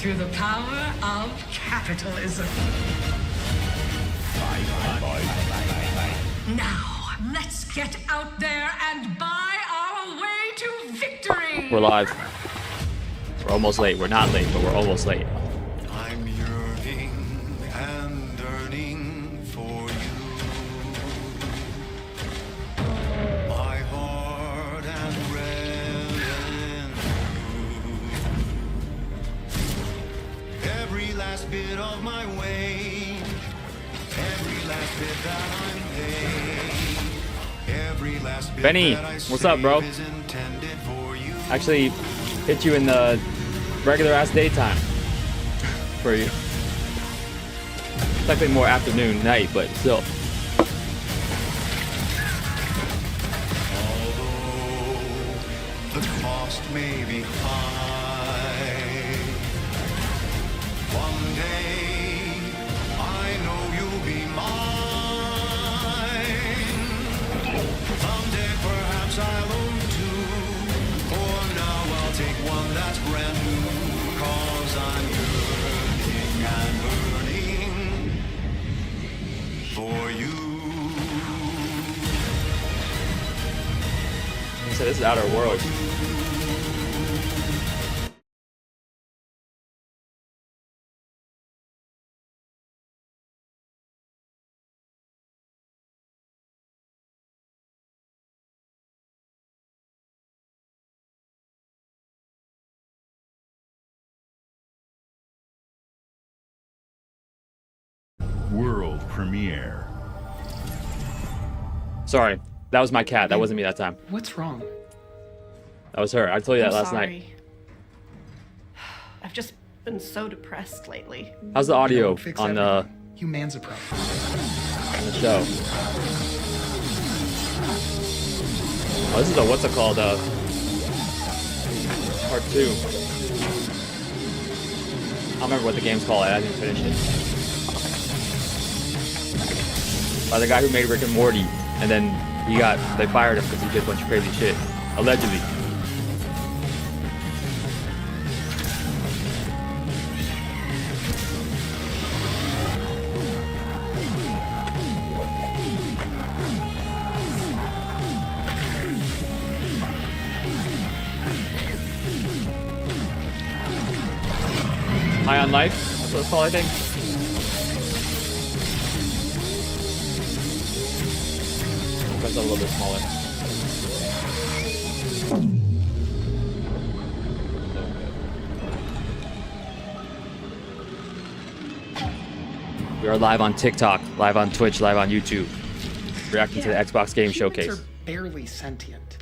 through the power of capitalism. Now, let's get out there and buy our way to victory! We're live. We're almost late. We're not late, but we're almost late. I'm yearning and yearning for you. My heart and red and blue. Every last bit of my wage, every last bit that I'm paid, every last bit Benny, that I what's up, bro? is intended for you. Actually, hit you in the regular ass daytime for you. Technically more afternoon, night, but still. Although the cost may be high, one day I know you'll be mine. Someday perhaps I'll own two. For now I'll take one that's brand new. 'Cause I'm yearning and yearning for you. He said this is outer world. World premiere. Sorry, that was my cat. That wasn't me that time. What's wrong? That was her. I told you that I'm last night. sorry. I've just been so depressed lately. How's the audio Fix on the everything. You man's a pro. show? Oh, this is a what's it called? Part 2. I don't remember what the game's called. I didn't finish it. By the guy who made Rick and Morty, and then they fired him because he did a bunch of crazy shit, allegedly. High on Life, that's what it's called, I think. That's a little bit smaller. We are live on TikTok, live on Twitch, live on YouTube, reacting to the Xbox Game Showcase. Humans are barely sentient.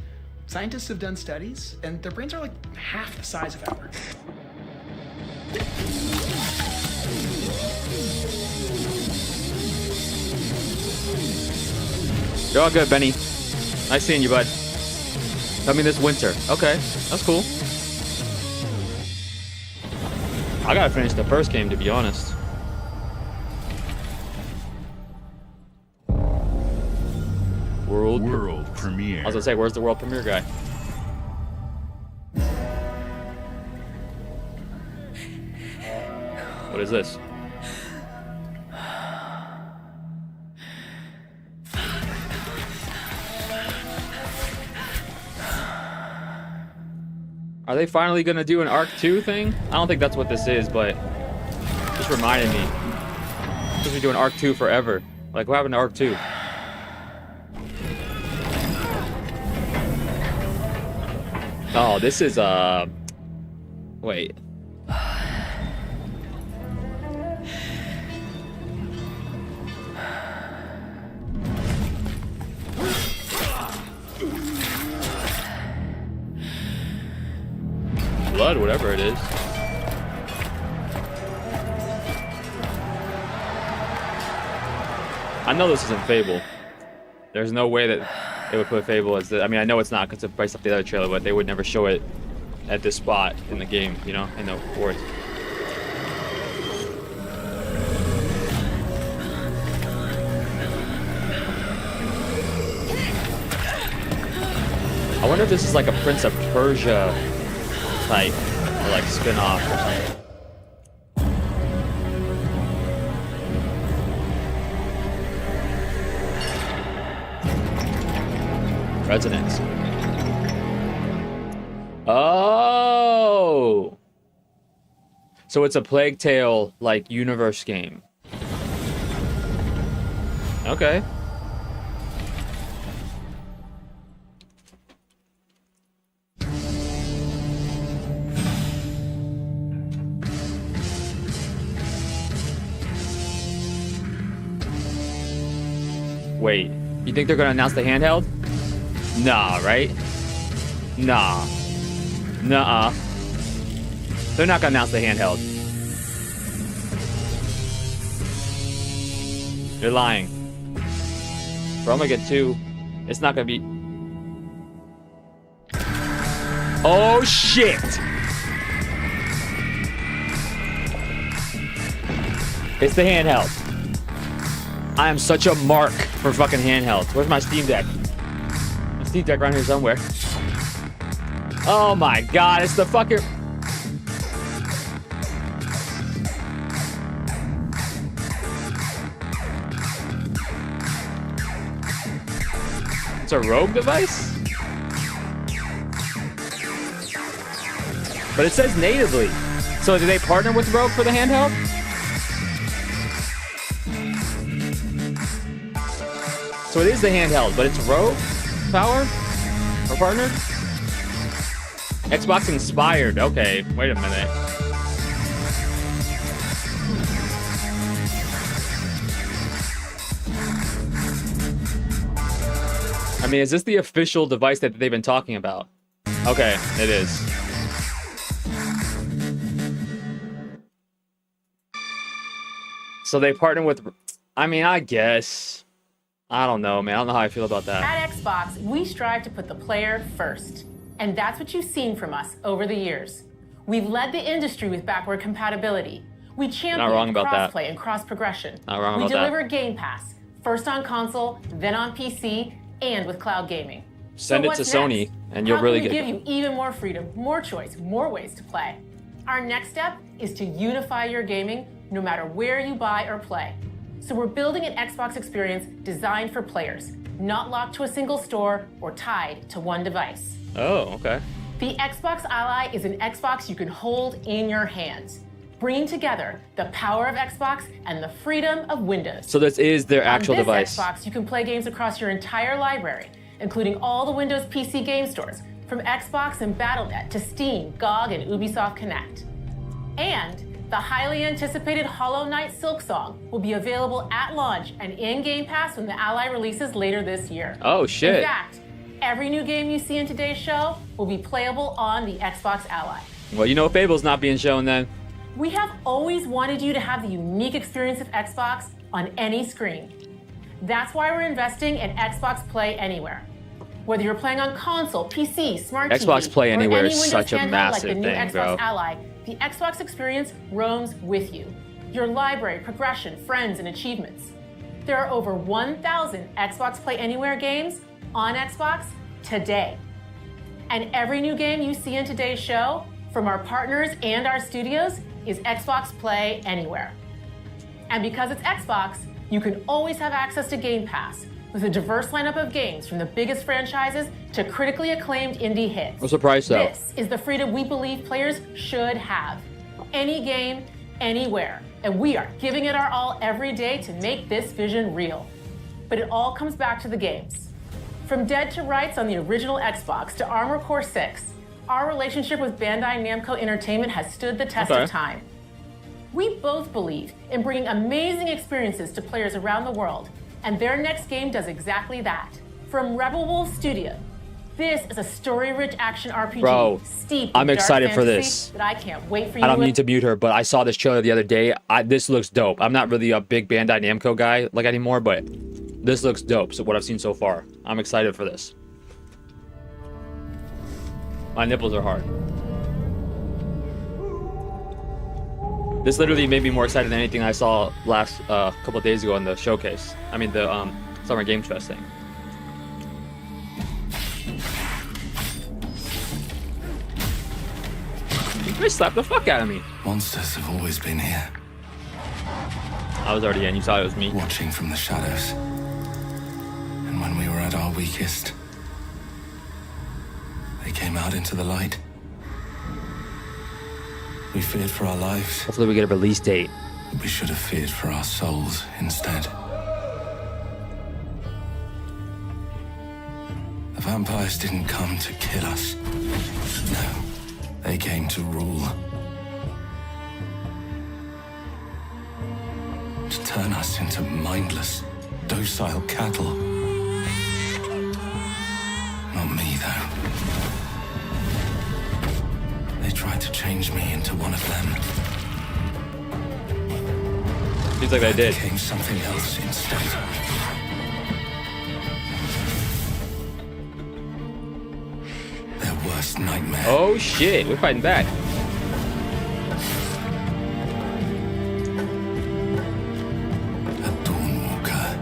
Scientists have done studies, and their brains are like half the size of ours. You're all good, Benny. Nice seeing you, bud. Coming this winter. Okay, that's cool. I gotta finish the first game, to be honest. World premiere. I was gonna say, where's the world premiere guy? What is this? Are they finally gonna do an Arc 2 thing? I don't think that's what this is, but just reminded me. Because we're doing Arc 2 forever. Like, what happened to Arc 2? Oh, this is, wait. Blood, whatever it is. I know this isn't Fable. There's no way that they would put Fable as the... I mean, I know it's not because it's based off the other trailer, but they would never show it at this spot in the game, you know, in the fourth. I wonder if this is like a Prince of Persia type, or like spin-off or something. Resonance. Oh. So it's a Plague Tale like universe game. Okay. Wait, you think they're gonna announce the handheld? Nah, right? Nah. Nuh-uh. They're not gonna announce the handheld. You're lying. For Omega 2, it's not gonna be... Oh, shit! It's the handheld. I am such a mark for fucking handhelds. Where's my Steam Deck? My Steam Deck around here somewhere. Oh my god, it's the fucking... It's a Rogue device? But it says natively. So do they partner with Rogue for the handheld? So it is the handheld, but it's Rogue power? Or partner? Xbox inspired. Okay, wait a minute. I mean, is this the official device that they've been talking about? Okay, it is. So they partner with... I mean, I guess... I don't know, man. I don't know how I feel about that. At Xbox, we strive to put the player first. And that's what you've seen from us over the years. We've led the industry with backward compatibility. We champion cross-play and cross-progression. Not wrong about that. We deliver Game Pass, first on console, then on PC, and with cloud gaming. Send it to Sony, and you'll really get it. How can we give you even more freedom, more choice, more ways to play? Our next step is to unify your gaming no matter where you buy or play. So we're building an Xbox experience designed for players, not locked to a single store or tied to one device. Oh, okay. The Xbox Ally is an Xbox you can hold in your hands, bringing together the power of Xbox and the freedom of Windows. So this is their actual device. On this Xbox, you can play games across your entire library, including all the Windows PC game stores, from Xbox and Battle.net to Steam, GOG, and Ubisoft Connect. And the highly anticipated Hollow Knight Silksong will be available at launch and in Game Pass when the Ally releases later this year. Oh, shit. In fact, every new game you see in today's show will be playable on the Xbox Ally. Well, you know Fable's not being shown then. We have always wanted you to have the unique experience of Xbox on any screen. That's why we're investing in Xbox Play Anywhere. Whether you're playing on console, PC, smart TV, Xbox Play Anywhere or is any such a Windows handheld massive like the new thing, Xbox bro. Ally, the Xbox experience roams with you. Your library, progression, friends, and achievements. There are over 1,000 Xbox Play Anywhere games on Xbox today. And every new game you see in today's show, from our partners and our studios, is Xbox Play Anywhere. And because it's Xbox, you can always have access to Game Pass, with a diverse lineup of games from the biggest franchises to critically acclaimed indie hits. What's the price, though? This is the freedom we believe players should have. Any game, anywhere. And we are giving it our all every day to make this vision real. But it all comes back to the games. From Dead to Rights on the original Xbox to Armored Core 6, our relationship with Bandai Namco Entertainment has stood the test of time. We both believe in bringing amazing experiences to players around the world, and their next game does exactly that. From Rebel Wolf Studio, this is a story-rich action RPG. Bro, steeped in I'm dark excited for fantasy this. That I can't wait for you I don't to need to mute her, but I saw this trailer the other day. This looks dope. I'm not really a big Bandai Namco guy like anymore, but this looks dope. So what I've seen so far, I'm excited for this. My nipples are hard. This literally made me more excited than anything I saw last couple of days ago in the showcase. I mean the Summer Games Fest thing. You slapped the fuck out of me. Monsters have always been here, I was already in. You saw it was me. watching from the shadows. And when we were at our weakest, They came out into the light. We feared for our lives. Hopefully we get a release date. We should have feared for our souls instead. The vampires didn't come to kill us. No, they came to rule. To turn us into mindless, docile cattle. Not me, though. They tried to change me into one of them. Seems like they did. Became something else instead. Their worst nightmare. Oh shit, we're fighting back. A Dawnwalker.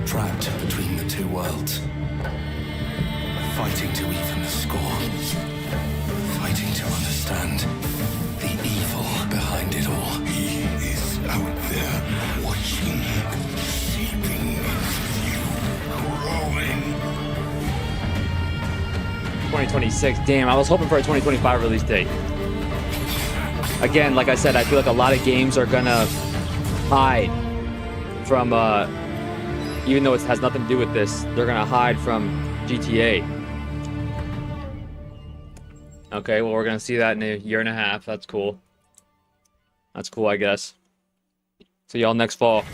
Trapped between the two worlds. Fighting to even the score. Fighting to understand the evil behind it all. He is out there watching, seeping into you, growing. 2026. Damn, I was hoping for a 2025 release date. Again, like I said, I feel like a lot of games are gonna hide from, even though it has nothing to do with this, they're gonna hide from GTA. Okay, well, we're gonna see that in a year and a half. That's cool. That's cool, I guess. See y'all next fall.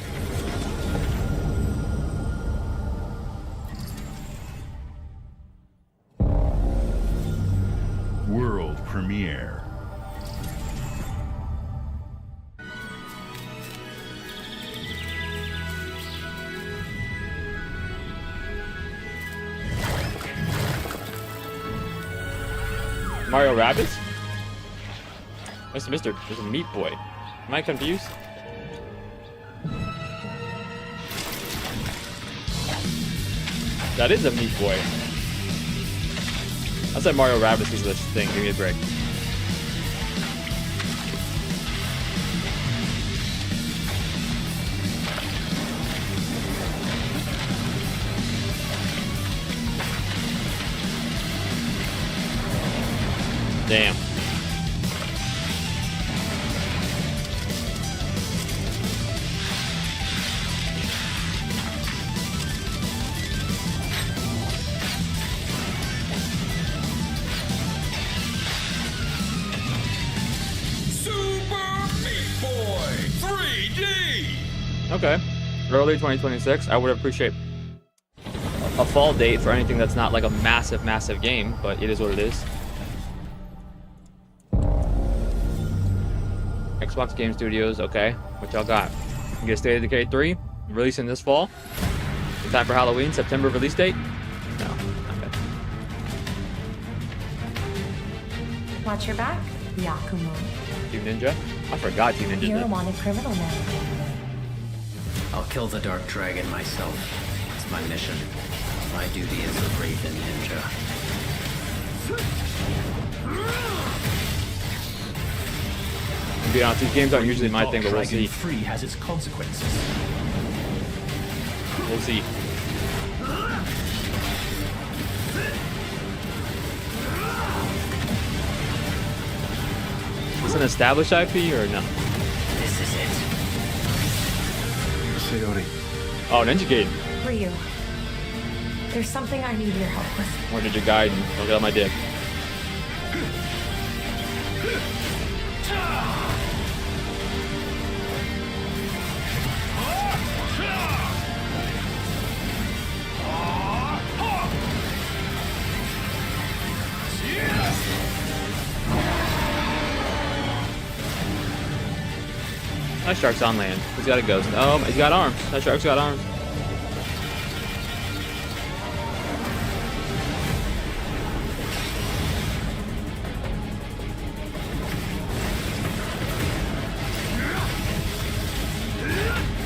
World premiere. Mario Rabbids? That's Mr. There's a Meat Boy. Am I confused? That is a Meat Boy. I said Mario Rabbids because of this thing. Give me a break. Damn. Okay. Early 2026. I would appreciate a fall date for anything that's not like a massive, massive game, but it is what it is. Xbox Game Studios, okay. What y'all got? You get State of Decay 3 releasing this fall. In time for Halloween, September release date? No. Okay. Watch your back, Yakumo. Team Ninja? I forgot Team Ninja. You're a did. wanted criminal now. I'll kill the Dark Dragon myself. It's my mission. My duty as a Raven Ninja. To be honest, these games aren't usually my thing, but we'll see. Free has its consequences. We'll see. Is this an established IP or no? This is it. Sayori. Oh, Ninja Gaiden. Ryu, there's something I need your help with. Or Ninja Gaiden. Don't get on my dick. That shark's on land. He's got a ghost. Oh, he's got arms. That shark's got arms.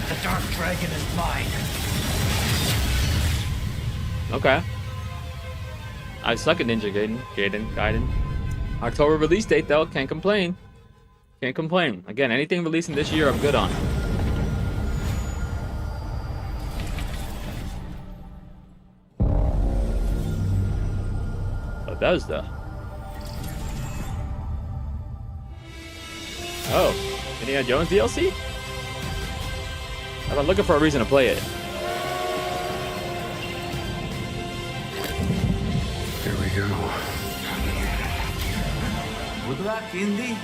The Dark Dragon is mine. Okay. I suck at Ninja Gaiden. October release date though. Can't complain. Can't complain. Again, anything releasing this year, I'm good on. Bethesda. Oh, Indiana Jones DLC? I've been looking for a reason to play it. Here we go. Good luck, Indy.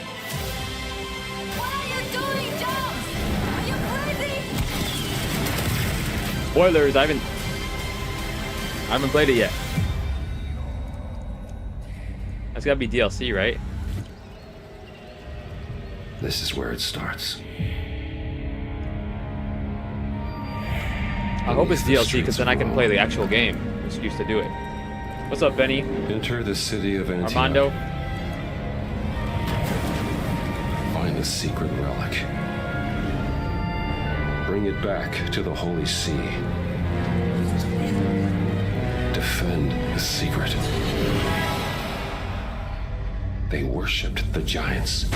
What are you doing, Jones? Are you crazy? Spoilers, I haven't played it yet. That's gotta be DLC, right? This is where it starts. I hope it's DLC because then I can play the actual game. Excuse to do it. What's up, Benny? Enter the city of Antioch. Armando? Find the secret relic. Bring it back to the Holy See. Defend the secret. They worshipped the giants.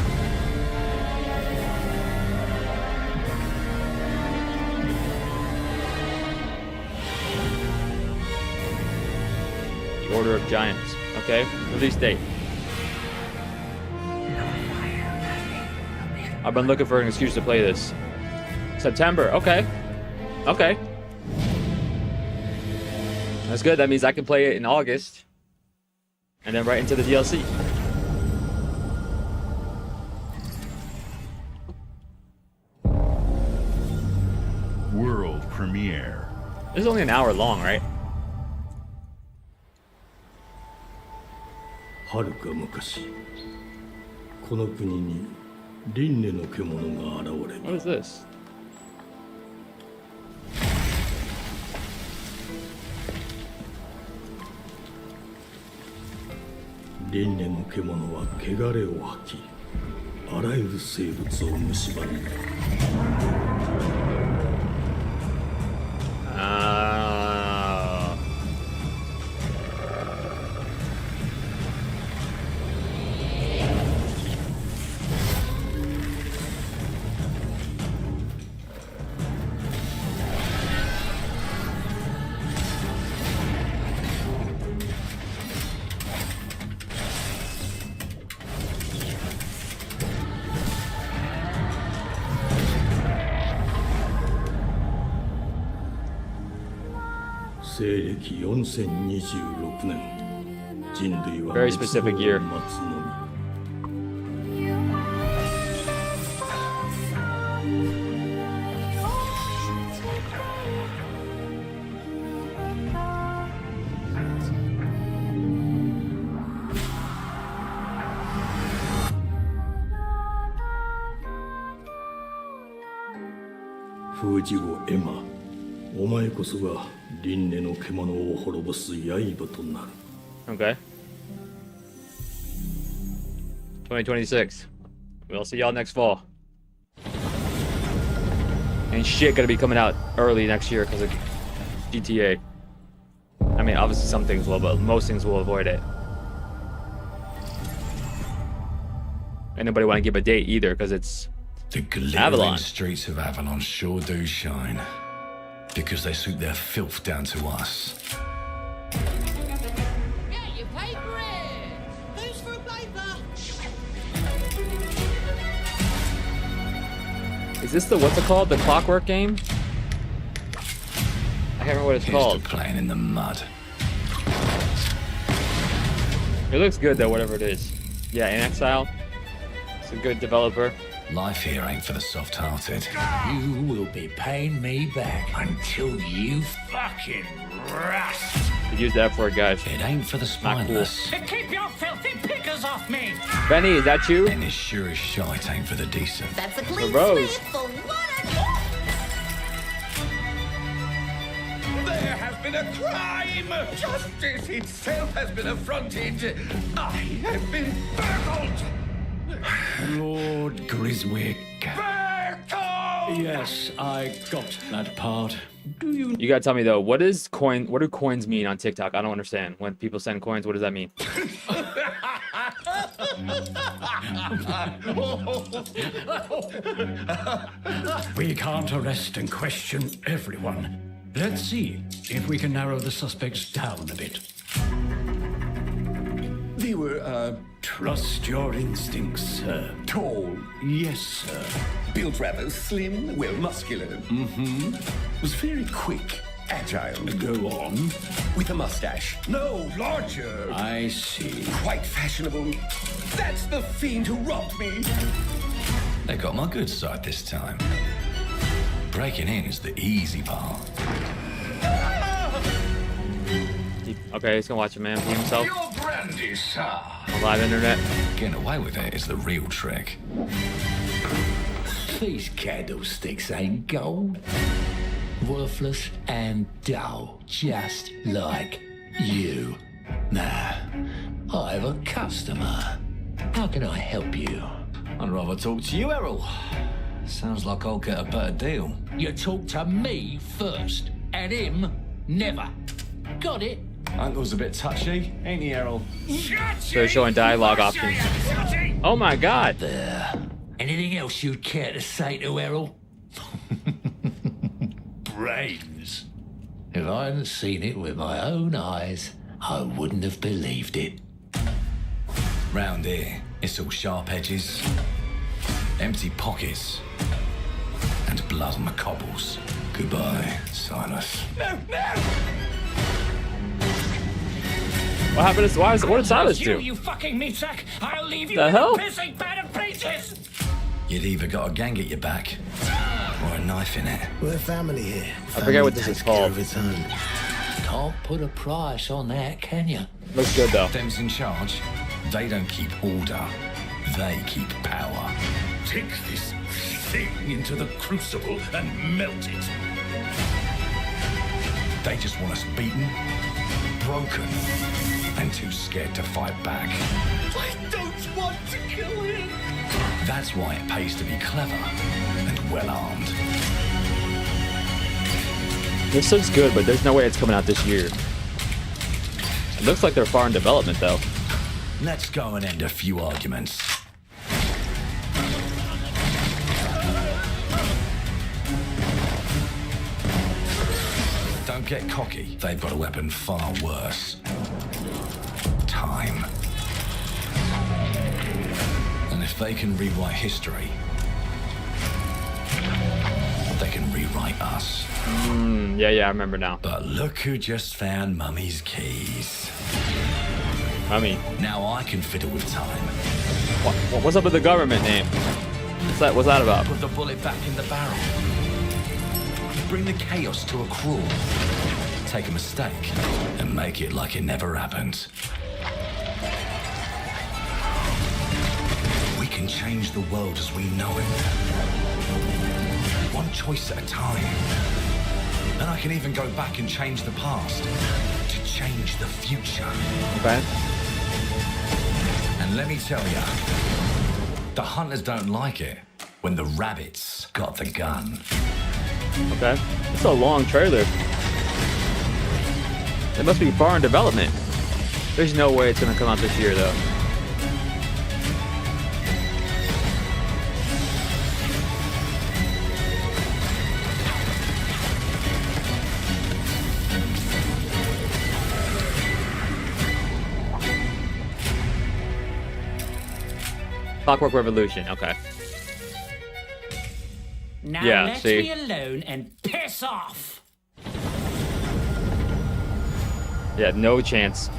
The Order of Giants. Okay, release date. I've been looking for an excuse to play this. September, okay. Okay. That's good, that means I can play it in August. And then right into the DLC. World premiere. This is only an hour long, right? はるか昔この国に輪廻の獣が現れ What is this? 輪廻の獣は汚れを吐きあらゆる生物を蝕んだ 西暦4026年人類は Very specific year. 滅亡を待つのみ 封じ子エマお前こそが輪廻の獣を滅ぼす刃となる Okay. 2026. We'll see y'all next fall. Ain't shit gonna be coming out early next year because of GTA. I mean, obviously some things will, but most things will avoid it. Ain't nobody want to give a date either because it's The glittering Avalon. streets of Avalon sure do shine. Because they suit their filth down to us. Get your paper in! Who's for a paper? Is this the what's it called? The Clockwork game? I can't remember what it's Here's called. to playing in the mud. It looks good though, whatever it is. Yeah, In Exile. It's a good developer. Life here ain't for the soft-hearted. You will be paying me back until you fucking rust. Use that for it, guys. It ain't for the Not cool. spineless. Keep your filthy pickers off me! Benny, is that you? And as sure as shite ain't for the decent. That's a clean Rose. sweep for one. There has been a crime! Justice itself has been affronted! I have been burgled! Lord Griswick. Yes, I got that part. Do you You gotta tell me though, what do coins mean on TikTok? I don't understand. When people send coins, what does that mean? We can't arrest and question everyone. Let's see if we can narrow the suspects down a bit. Viewer, trust your instincts, sir. Tall, yes, sir. Built rather slim, well, muscular. Mm-hmm. Was very quick, agile. Go on. With a mustache. No, larger. I see. Quite fashionable. That's the fiend who robbed me. They got my good side this time. Breaking in is the easy part. Okay, he's gonna watch a man for himself. Your brandy, sir. On live internet. Getting away with it is the real trick. These candlesticks ain't gold. Worthless and dull, just like you. Nah, I have a customer. How can I help you? I'd rather talk to you, Errol. Sounds like I'll get a better deal. You talk to me first, and him never. Got it? Uncle's a bit touchy, ain't he, Errol? So they're showing dialogue options. Oh my god. There. Anything else you'd care to say to Errol? Brains. If I hadn't seen it with my own eyes, I wouldn't have believed it. Round here, it's all sharp edges, empty pockets, and blood on the cobbles. Goodbye, Silas. No, no! What happened to what did Silas do? You fucking meat sack! I'll leave you The in hell? a pissing bed of pieces! You'd either got a gang at your back, or a knife in it. We're family here. I forget what this is called. Can't put a price on that, can you? Looks good though. Them's in charge. They don't keep order. They keep power. Take this thing into the crucible and melt it. They just want us beaten, broken, and too scared to fight back. I don't want to kill him. That's why it pays to be clever and well-armed. This looks good, but there's no way it's coming out this year. It looks like they're far in development though. Let's go and end a few arguments. Don't get cocky. They've got a weapon far worse. Time. And if they can rewrite history, they can rewrite us. Yeah, I remember now. But look who just found Mummy's keys. Mummy. Now I can fiddle with time. What's up with the government name? What's that about? Put the bullet back in the barrel. Bring the chaos to a crawl. Take a mistake and make it like it never happened. We can change the world as we know it. One choice at a time. And I can even go back and change the past to change the future. Okay. And let me tell ya, the hunters don't like it when the rabbits got the gun. Okay. It's a long trailer. It must be far in development. There's no way it's gonna come out this year though. Clockwork Revolution, okay. Now Yeah, let see? me alone and piss off. Yeah, no chance.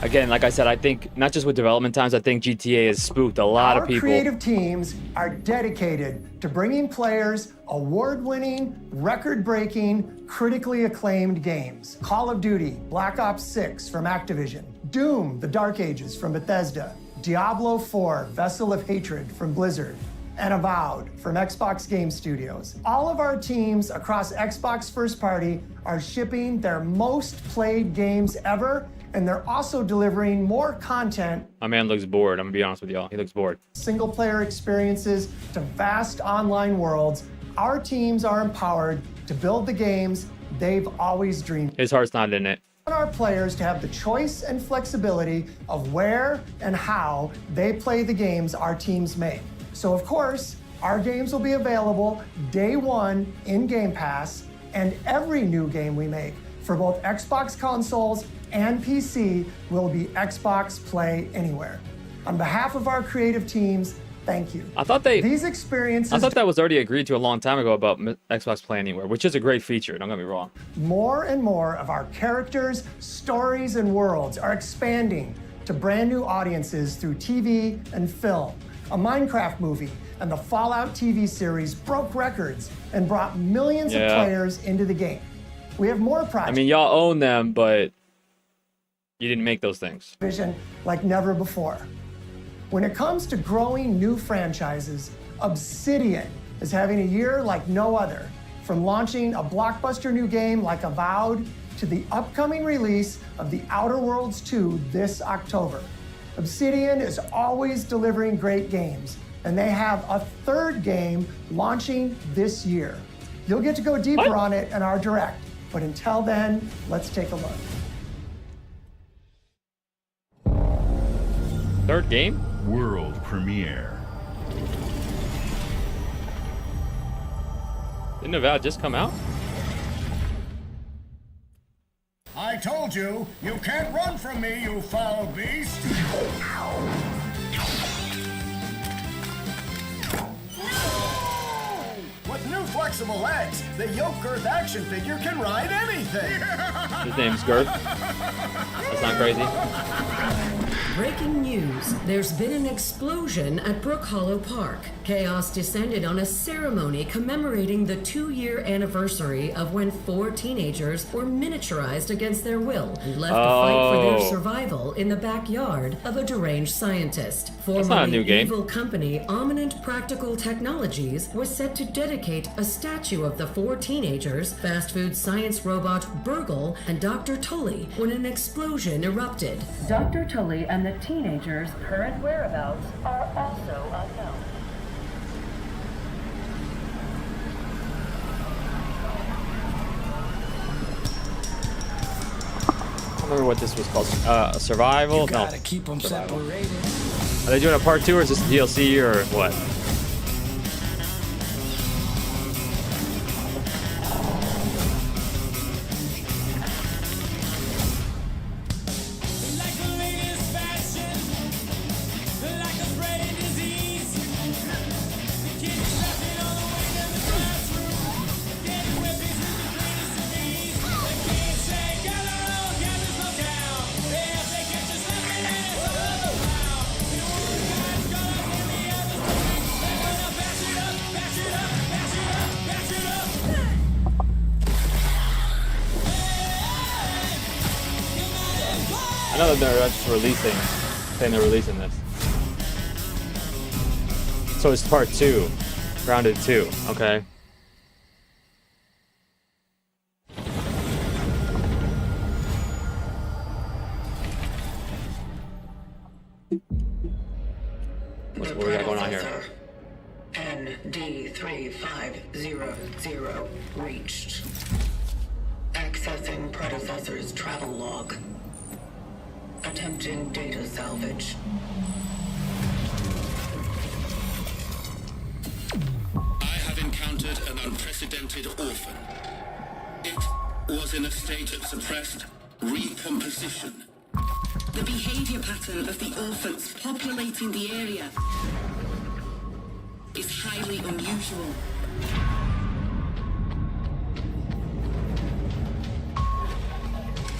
Again, like I said, I think not just with development times, I think GTA has spooked a lot of people. Our creative teams are dedicated to bringing players award-winning, record-breaking, critically acclaimed games. Call of Duty, Black Ops 6 from Activision, Doom, The Dark Ages from Bethesda, Diablo 4, Vessel of Hatred from Blizzard, and Avowed from Xbox Game Studios. All of our teams across Xbox First Party are shipping their most played games ever, and they're also delivering more content. My man looks bored, I'm gonna be honest with y'all. He looks bored. Single player experiences to vast online worlds. Our teams are empowered to build the games they've always dreamed. His heart's not in it. We want our players to have the choice and flexibility of where and how they play the games our teams make. So of course, our games will be available day one in Game Pass, and every new game we make for both Xbox consoles and PC will be Xbox Play Anywhere. On behalf of our creative teams, thank you. I thought these experiences. I thought that was already agreed to a long time ago about Xbox Play Anywhere, which is a great feature. Don't get me wrong. More and more of our characters, stories, and worlds are expanding to brand new audiences through TV and film. A Minecraft movie and the Fallout TV series broke records and brought millions of players into the game. We have more projects. I mean, y'all own them, but you didn't make those things. Vision like never before. When it comes to growing new franchises, Obsidian is having a year like no other. From launching a blockbuster new game like Avowed to the upcoming release of The Outer Worlds 2 this October. Obsidian is always delivering great games, and they have a third game launching this year. You'll get to go deeper on it in our Direct, but until then, let's take a look. Third game? World premiere. Didn't Avowed just come out? I told you, you can't run from me, you foul beast! With new flexible legs, the Yoke Girth action figure can ride anything! His name's Girth. That's not crazy. Breaking news. There's been an explosion at Brook Hollow Park. Chaos descended on a ceremony commemorating the 2-year anniversary of when 4 teenagers were miniaturized against their will and left to fight for their survival in the backyard of a deranged scientist. Formerly evil company Ominent Practical Technologies was set to dedicate a statue of the 4 teenagers, fast food science robot Burgle, and Dr. Tully when an explosion erupted. Dr. Tully and the teenagers' current whereabouts are also unknown. I don't remember what this was called. Survival? No. Keep them separated. Are they doing a part 2 or is this DLC or what? I know that they're just saying they're releasing this. So it's part 2. Grounded 2, okay. What we got going on here? ND3500 reached. Accessing predecessor's travel log. Attempting data salvage. I have encountered an unprecedented orphan. It was in a state of suppressed recomposition. The behavior pattern of the orphans populating the area is highly unusual.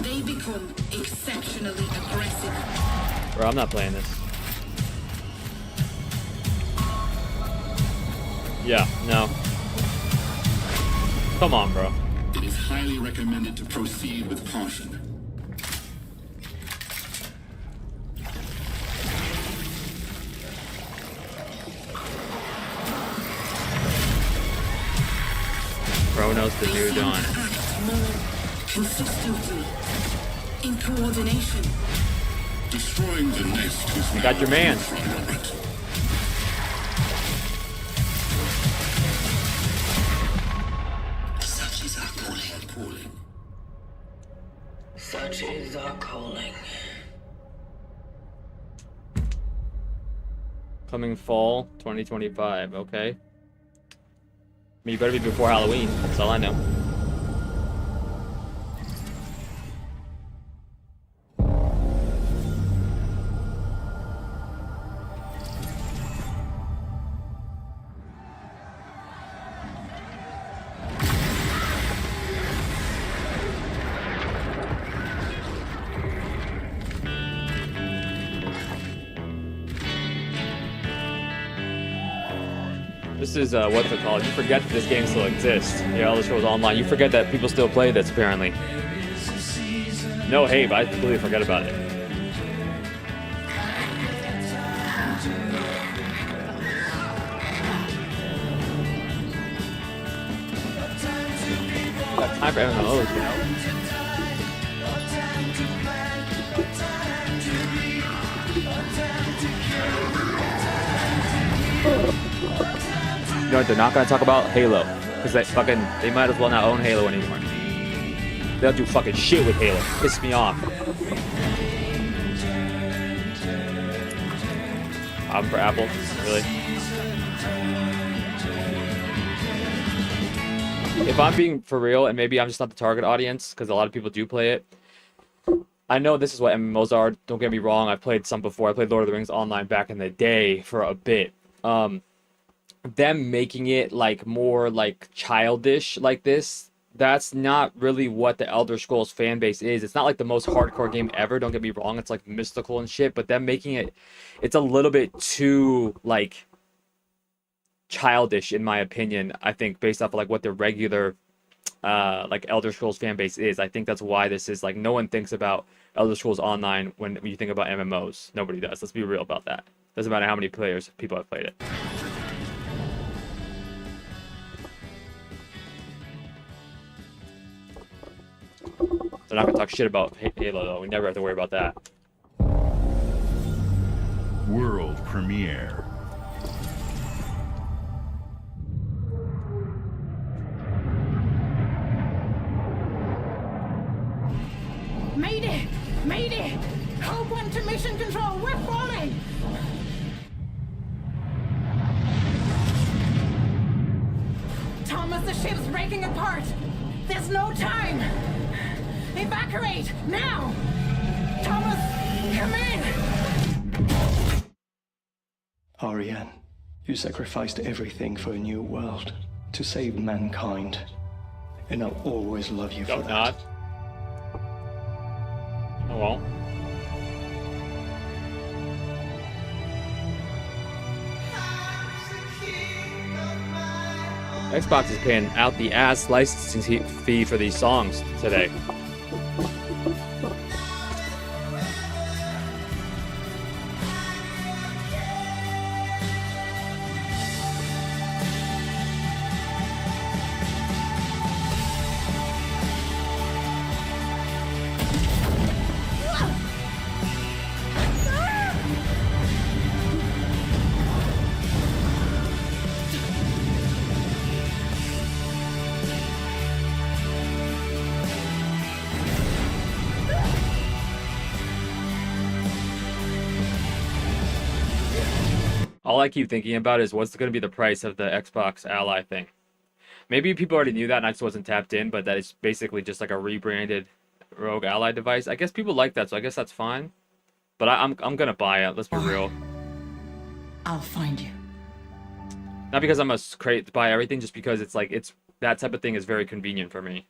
They become exceptionally aggressive. Bro, I'm not playing this. Yeah, no. Come on, bro. It is highly recommended to proceed with caution. Bro knows the new dawn. More consistently, in coordination. Destroying the nest is You got your man. Such is our calling. Such is our calling. Coming fall 2025, okay. I mean, you better be before Halloween. That's all I know. This is what's it called? You forget that this game still exists. Yeah, Elder Scrolls Online. You forget that people still play this apparently. No hate, I completely forget about it. Got time for MMOs, you know. You know what they're not gonna talk about? Halo. Because they might as well not own Halo anymore. They don't do fucking shit with Halo. Piss me off. I'm for Apple, really. If I'm being for real, and maybe I'm just not the target audience, because a lot of people do play it. I know this is what MMOs are. Don't get me wrong. I've played some before. I played Lord of the Rings Online back in the day for a bit. Them making it like more like childish like this, that's not really what the Elder Scrolls fan base is. It's not like the most hardcore game ever, don't get me wrong. It's like mystical and shit, but them making it, it's a little bit too like childish in my opinion. I think based off of like what the regular like Elder Scrolls fan base is. I think that's why this is like, no one thinks about Elder Scrolls Online when you think about MMOs. Nobody does. Let's be real about that. Doesn't matter how many people have played it. They're not gonna talk shit about Halo though. We never have to worry about that. World premiere. Mayday! Mayday! Code 1 to mission control, we're falling! Thomas, the ship's breaking apart! There's no time! Evacuate! Now! Thomas, come in! Ariane, you sacrificed everything for a new world, to save mankind. And I'll always love you for that. Not. Oh well. Xbox is paying out the ass licensing fee for these songs today. All I keep thinking about is what's going to be the price of the Xbox Ally thing. Maybe people already knew that and I just wasn't tapped in, but that is basically just like a rebranded Rogue Ally device. I guess people like that, so I guess that's fine. But I'm going to buy it, let's be real. I'll find you. Not because I'm a crate buy everything, just because it's like, it's that type of thing is very convenient for me.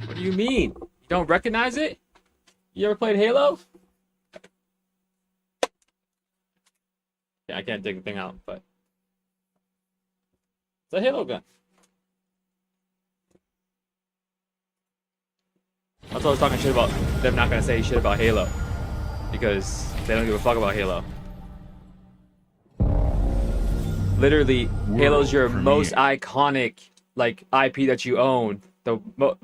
What do you mean? You don't recognize it? You ever played Halo? Yeah, I can't dig the thing out, but it's a Halo gun. That's why I was talking shit about them not gonna say shit about Halo. Because they don't give a fuck about Halo. Literally, Halo's your most iconic like IP that you own.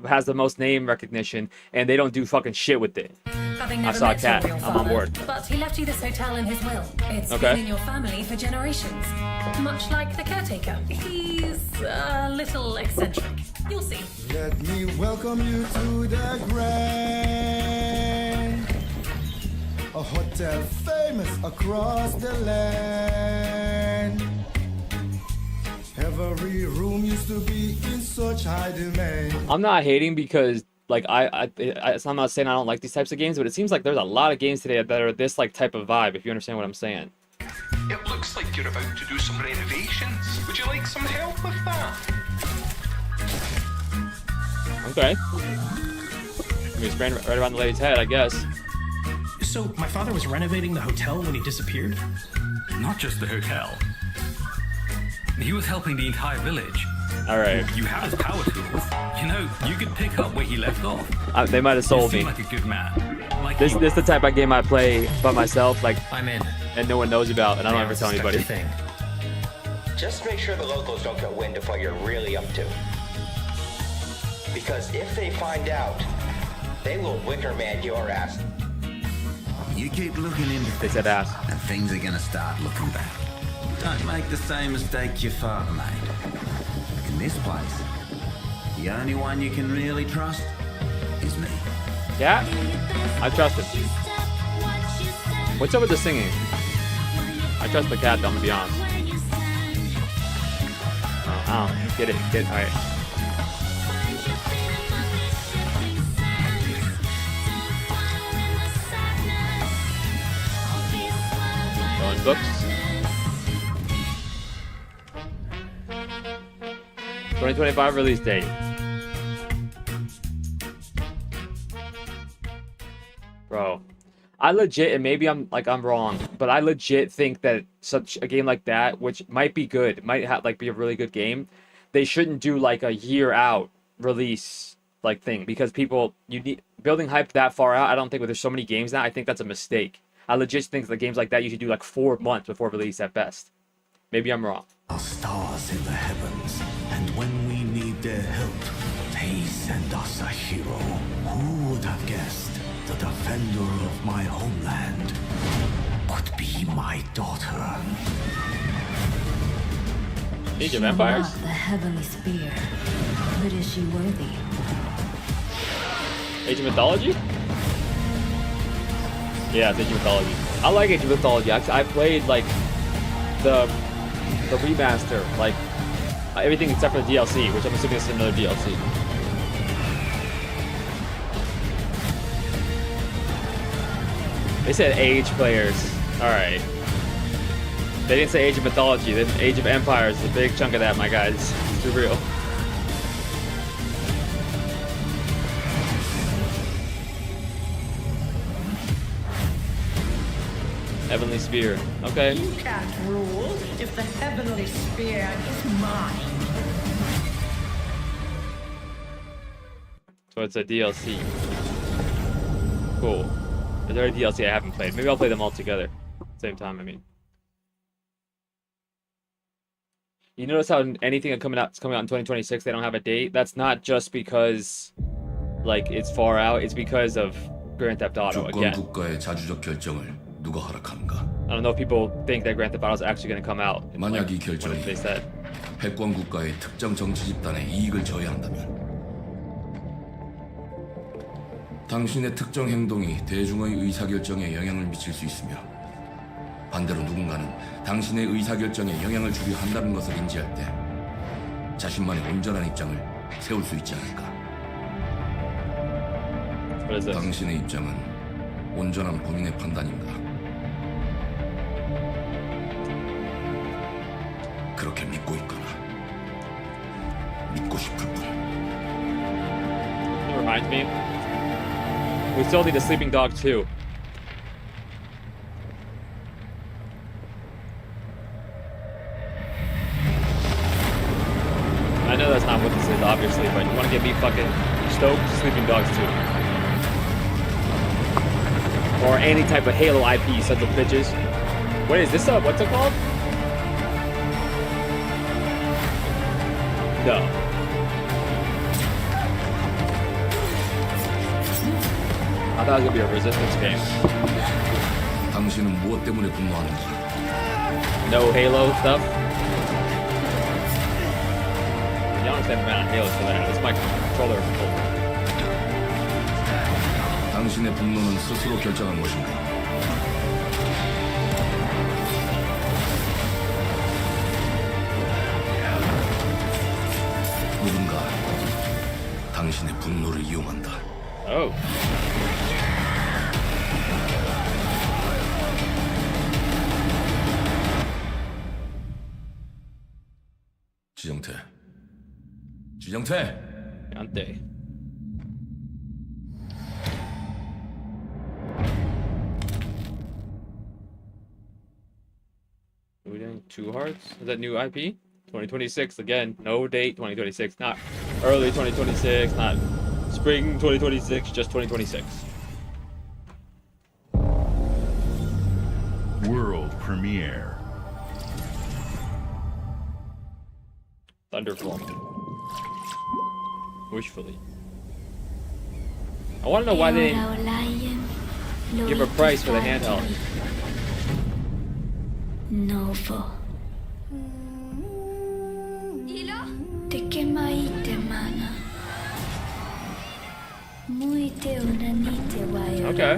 Has the most name recognition, and they don't do fucking shit with it. I saw a cat. I'm on board. But he left you this hotel in his will. It's been in your family for generations. Much like the caretaker. He's a little eccentric. You'll see. Let me welcome you to the Grand, a hotel famous across the land. Every room used to be in such high demand. I'm not hating because like I'm not saying I don't like these types of games, but it seems like there's a lot of games today that are this like type of vibe, if you understand what I'm saying. It looks like you're about to do some renovations. Would you like some help with that? Okay. He was right around the lady's head, I guess. So my father was renovating the hotel when he disappeared? Not just the hotel. He was helping the entire village. All right. You have his power tools. You know, you could pick up where he left off. They might have sold You me. seem like a good man. Like This is the type of game I play by myself, like, I'm in. and no one knows about, and I don't ever tell anybody. Just make sure the locals don't get wind of what you're really up to. Because if they find out, they will Wickerman your ass. You keep looking into They said ass. and things are gonna start looking bad. Don't make the same mistake your father made. In this place, the only one you can really trust is me. Yeah? I trust him. What's up with the singing? I trust the cat, though, I'm gonna be honest. Oh, get it, alright. Going books. 2025 release date. Bro, I legit, and maybe I'm wrong, but I legit think that such a game like that, which might be good, might have be a really good game, they shouldn't do like a year out release thing, because people, you need building hype that far out. I don't think there's so many games now. I think that's a mistake. I legit think that games like that you should do 4 months before release at best. Maybe I'm wrong. Our stars in the heavens, and when we need their help, they send us a hero. Who would have guessed the defender of my homeland could be my daughter? Age of Empires? The heavenly spear, but is she worthy? Age of Mythology? Yeah, it's Age of Mythology. I like Age of Mythology. I played the remaster, everything except for the DLC, which I'm assuming is another DLC. They said Age players. Alright. They didn't say Age of Mythology. Then Age of Empires is a big chunk of that, my guys. It's too real. Heavenly Spear. Okay. You can't rule if the heavenly spear is mine. So it's a DLC. Cool. Is there a DLC I haven't played? Maybe I'll play them all together at the same time, I mean. You notice how anything that's coming out in 2026, they don't have a date? That's not just because, it's far out. It's because of Grand Theft Auto, again. 국가의 자주적 결정을 누가 허락하는가? I don't know if people think that Grand Theft Auto is actually going to come out. 만약 이 결정이 what they said. 패권 국가의 특정 정치 집단의 이익을 저해한다면 당신의 특정 행동이 대중의 의사결정에 영향을 미칠 수 있으며 반대로 누군가는 당신의 의사결정에 영향을 주려 한다는 것을 인지할 때 자신만의 온전한 입장을 세울 수 있지 않을까? 당신의 입장은 온전한 본인의 판단인가? 그렇게 믿고 있거나 믿고 싶을 뿐. It reminds me. We still need a Sleeping Dog 2. I know that's not what this is, obviously, but you want to get me fucking stoked? Sleeping Dogs 2. Or any type of Halo IP, sons of bitches. What is this? What's it called? No. I thought it was gonna be a Resistance game. 당신은 무엇 때문에 분노하는가? No Halo stuff. You don't understand the amount of Halo for that. It's my controller. 당신의 분노는 스스로 결정한 것인가? 누군가 당신의 분노를 이용한다. Oh. 지정태. 안돼. Two Hearts? Is that new IP? 2026 again. No date. 2026. Not early 2026. Not spring 2026. Just 2026. World premiere. Thunderfall. Wishfully. I want to know why they didn't give a price for the handheld. Novo. Te quemaite, mana. Muite unanite wire. Okay.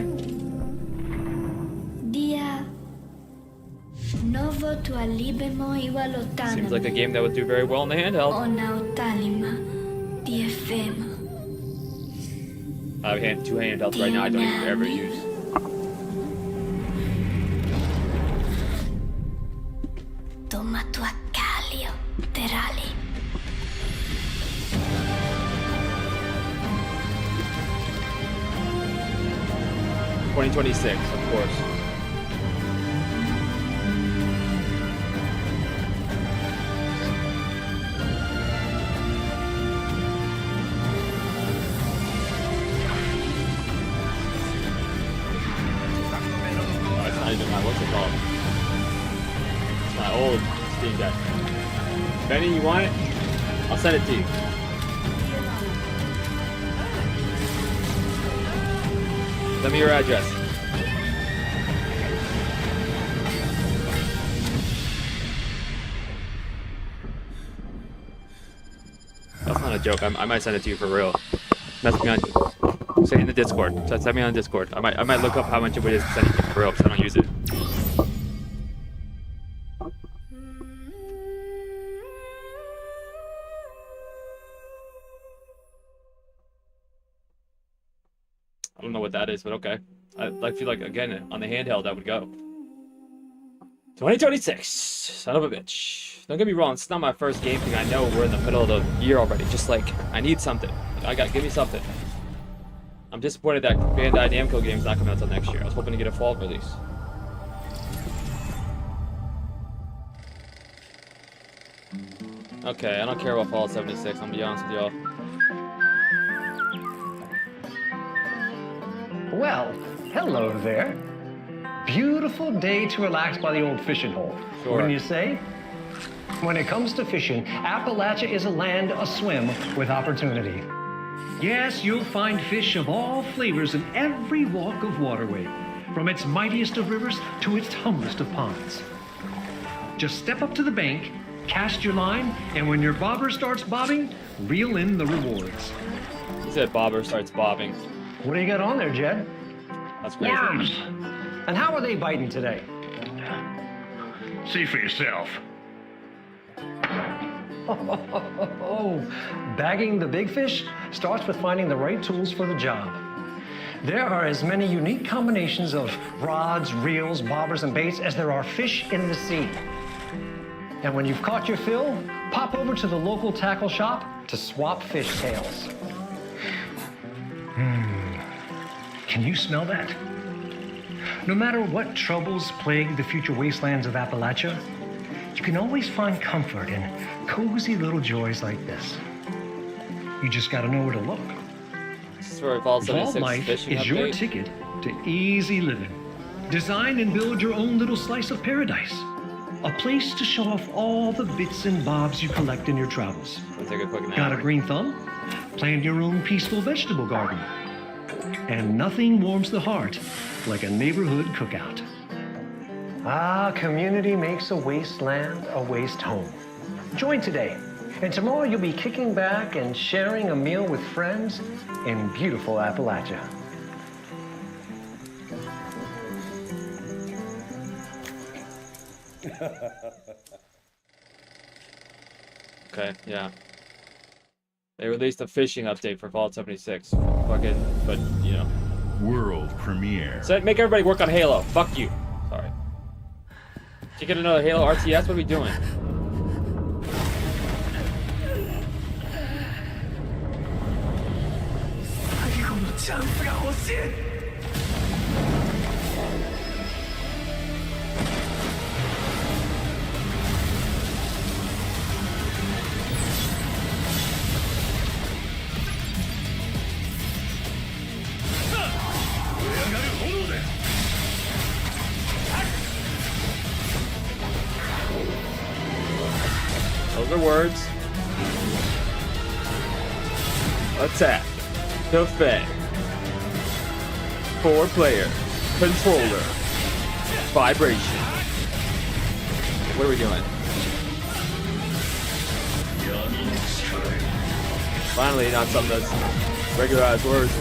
Dia. Novo tu alibemo iwalotana. Seems like a game that would do very well in the handheld. Ona utalima. DFM. I have two handhelds right now I don't even ever use. Toma tu accalio, terali. 2026, of course. It's not even my, what's it called? It's my old Steam Deck. Benny, you want it? I'll send it to you. Send me your address. That's not a joke. I might send it to you for real. Message me on, say it in the Discord. Send me on Discord. I might look up how much it is to send it to you for real because I don't use it. I don't know what that is, but okay. I feel like, again, on the handheld, that would go. 2026. Son of a bitch. Don't get me wrong, it's not my first game thing. I know we're in the middle of the year already. Just like, I need something. Give me something. I'm disappointed that Bandai Namco game's not coming out until next year. I was hoping to get a fall release. Okay, I don't care about Fallout 76, I'm gonna be honest with y'all. Well, hello there. Beautiful day to relax by the old fishing hole. Sure. Wouldn't you say? When it comes to fishing, Appalachia is a land aswim with opportunity. Yes, you'll find fish of all flavors in every walk of waterway, from its mightiest of rivers to its humblest of ponds. Just step up to the bank, cast your line, and when your bobber starts bobbing, reel in the rewards. He said bobber starts bobbing. What do you got on there, Jed? That's crazy. Worms. And how are they biting today? See for yourself. Oh, bagging the big fish starts with finding the right tools for the job. There are as many unique combinations of rods, reels, bobbers, and baits as there are fish in the sea. And when you've caught your fill, pop over to the local tackle shop to swap fish tails. Can you smell that? No matter what troubles plague the future wastelands of Appalachia, you can always find comfort in cozy little joys like this. You just gotta know where to look. This is where Vault 76 Vault Life fishing is your update. ticket to easy living. Design and build your own little slice of paradise. A place to show off all the bits and bobs you collect in your travels. Let's take a quick nap. Got a green thumb? Plant your own peaceful vegetable garden. And nothing warms the heart like a neighborhood cookout. Ah, community makes a wasteland a waste home. Join today, and tomorrow you'll be kicking back and sharing a meal with friends in beautiful Appalachia. Okay, yeah. They released a fishing update for Fallout 76. Fucking, but, you know. World premiere. So make everybody work on Halo. Fuck you. Sorry. Did you get another Halo RTS? What are we doing? of words. Attack. Defend. 4-player. Controller. Vibration. What are we doing? Finally, not something that's regularized words.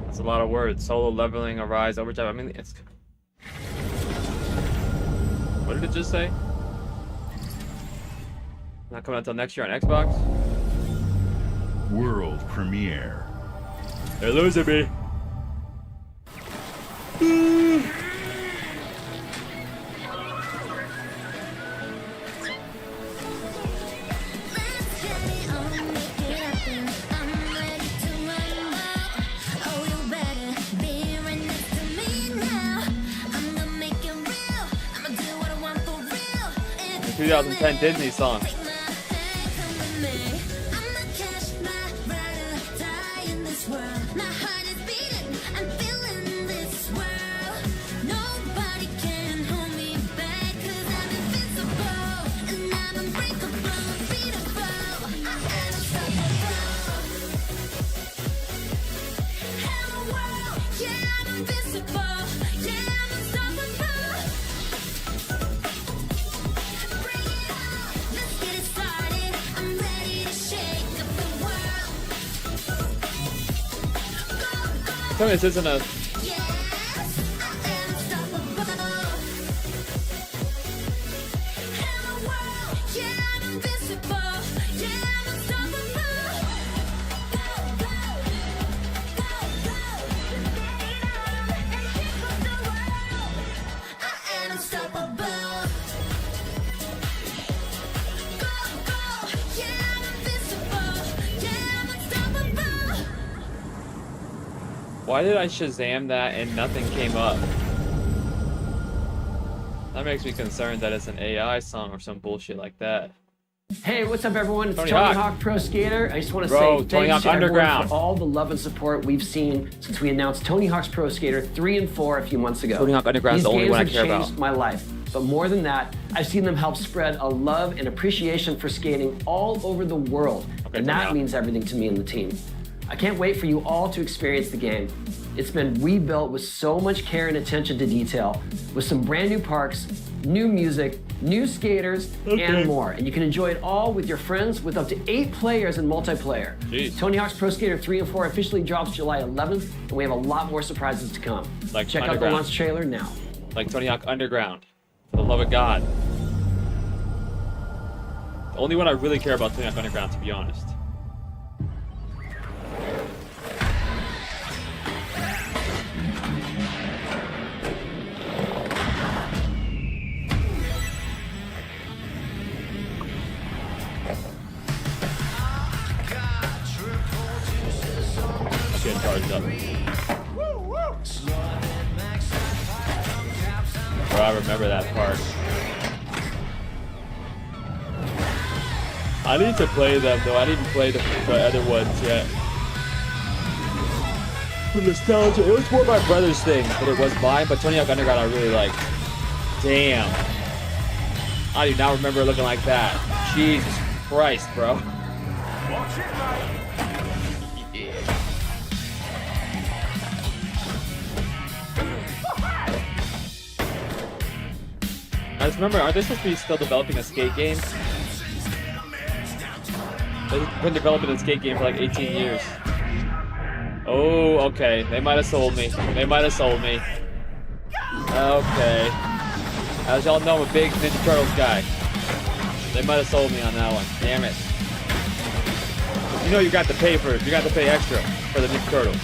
That's a lot of words. Solo leveling, arise, overdrive. I mean, it's. What did it just say? Not coming out until next year on Xbox? World premiere. They're losing me. The 2010 Disney song. Tell me this isn't a... Why did I Shazam that and nothing came up? That makes me concerned that it's an AI song or some bullshit like that. Hey, what's up, everyone? It's Tony Tony Hawk. Hawk Pro Skater. I just want to Bro, say Tony thanks Hawk to everyone Underground. for all the love and support we've seen since we announced Tony Hawk's Pro Skater 3 and 4 a few months ago. Tony Hawk Underground is the only one I care about. These games have changed my life. But more than that, I've seen them help spread a love and appreciation for skating all over the world. Okay, and that means everything to me and the team. I can't wait for you all to experience the game. It's been rebuilt with so much care and attention to detail, with some brand new parks, new music, new skaters, and more. And you can enjoy it all with your friends with up to 8 players in multiplayer. Jeez. Tony Hawk's Pro Skater 3 and 4 officially drops July 11th, and we have a lot more surprises to come. Like Check out the Underground. launch trailer now. Like Tony Hawk Underground. For the love of God. The only one I really care about Tony Hawk Underground, to be honest. Getting charged up. Bro, I remember that part. I need to play them though. I didn't play the other ones yet. For nostalgia, it was more my brother's thing, but it was mine. But Tony Hawk Underground, I really like. Damn. I do not remember it looking like that. Jesus Christ, bro. Watch it, mate. I just remember, are they supposed to be still developing a skate game? They've been developing a skate game for like 18 years. Oh, okay. They might have sold me. They might have sold me. Okay. As y'all know, I'm a big Ninja Turtles guy. They might have sold me on that one. Damn it. You know you got to pay for it. You got to pay extra for the Ninja Turtles.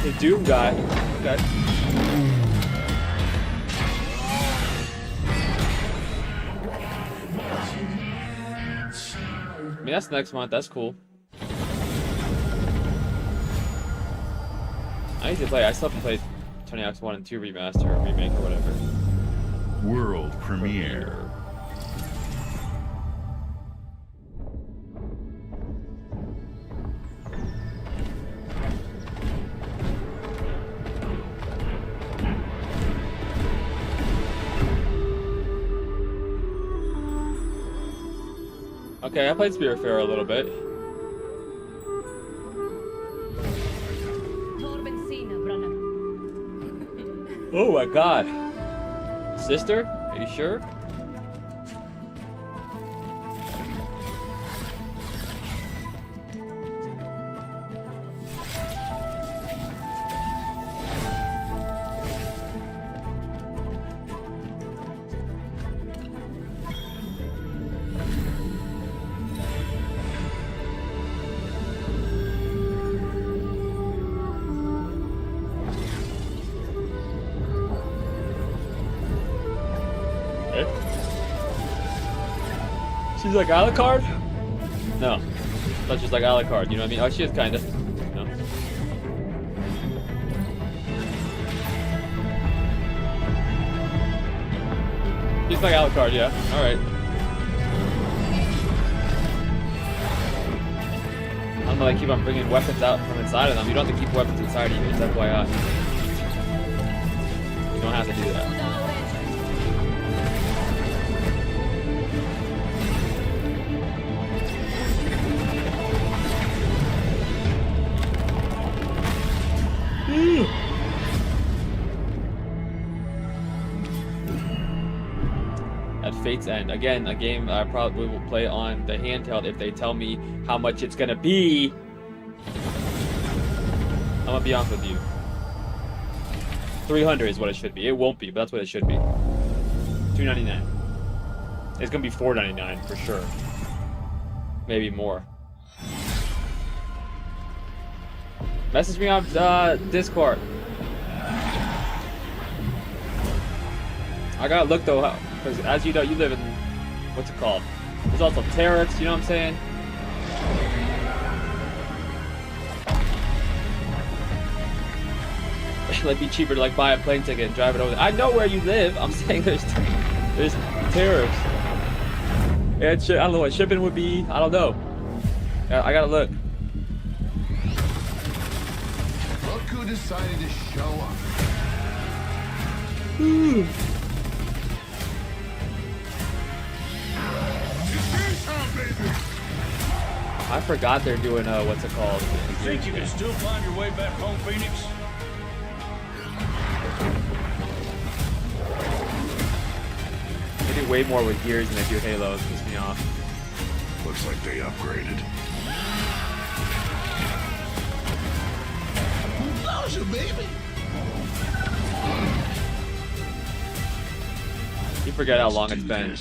The Doom guy. Okay. mean, that's next month. That's cool. I need to play. I still haven't played Tony Hawk's 1 and 2 remaster or remake or whatever. World premiere. Okay, I played Spiritfarer a little bit. Oh my god. Sister? Are you sure? She's like Alucard? No. Not just like Alucard, you know what I mean? Oh, she is kinda. No. She's like Alucard, yeah. Alright. I'm gonna like keep on bringing weapons out from inside of them. You don't have to keep weapons inside of you, it's FYI. You don't have to do that. At Fate's End. Again, a game I probably will play on the handheld if they tell me how much it's gonna be. I'm gonna be honest with you. 300 is what it should be. It won't be, but that's what it should be. $299. It's gonna be $499 for sure. Maybe more. Message me on Discord. I gotta look though, because as you know, you live in, what's it called? There's also tariffs, you know what I'm saying? It might be cheaper to like buy a plane ticket and drive it over there. I know where you live. I'm saying there's tariffs. And I don't know what shipping would be. I don't know. I gotta look. Look who decided to show up. Ooh. I forgot they're doing what's it called? Think you can still find your way back home, Phoenix? They do way more with Gears than they do Halo. It pisses me off. Looks like they upgraded. Closure, baby. You forget how long it's been.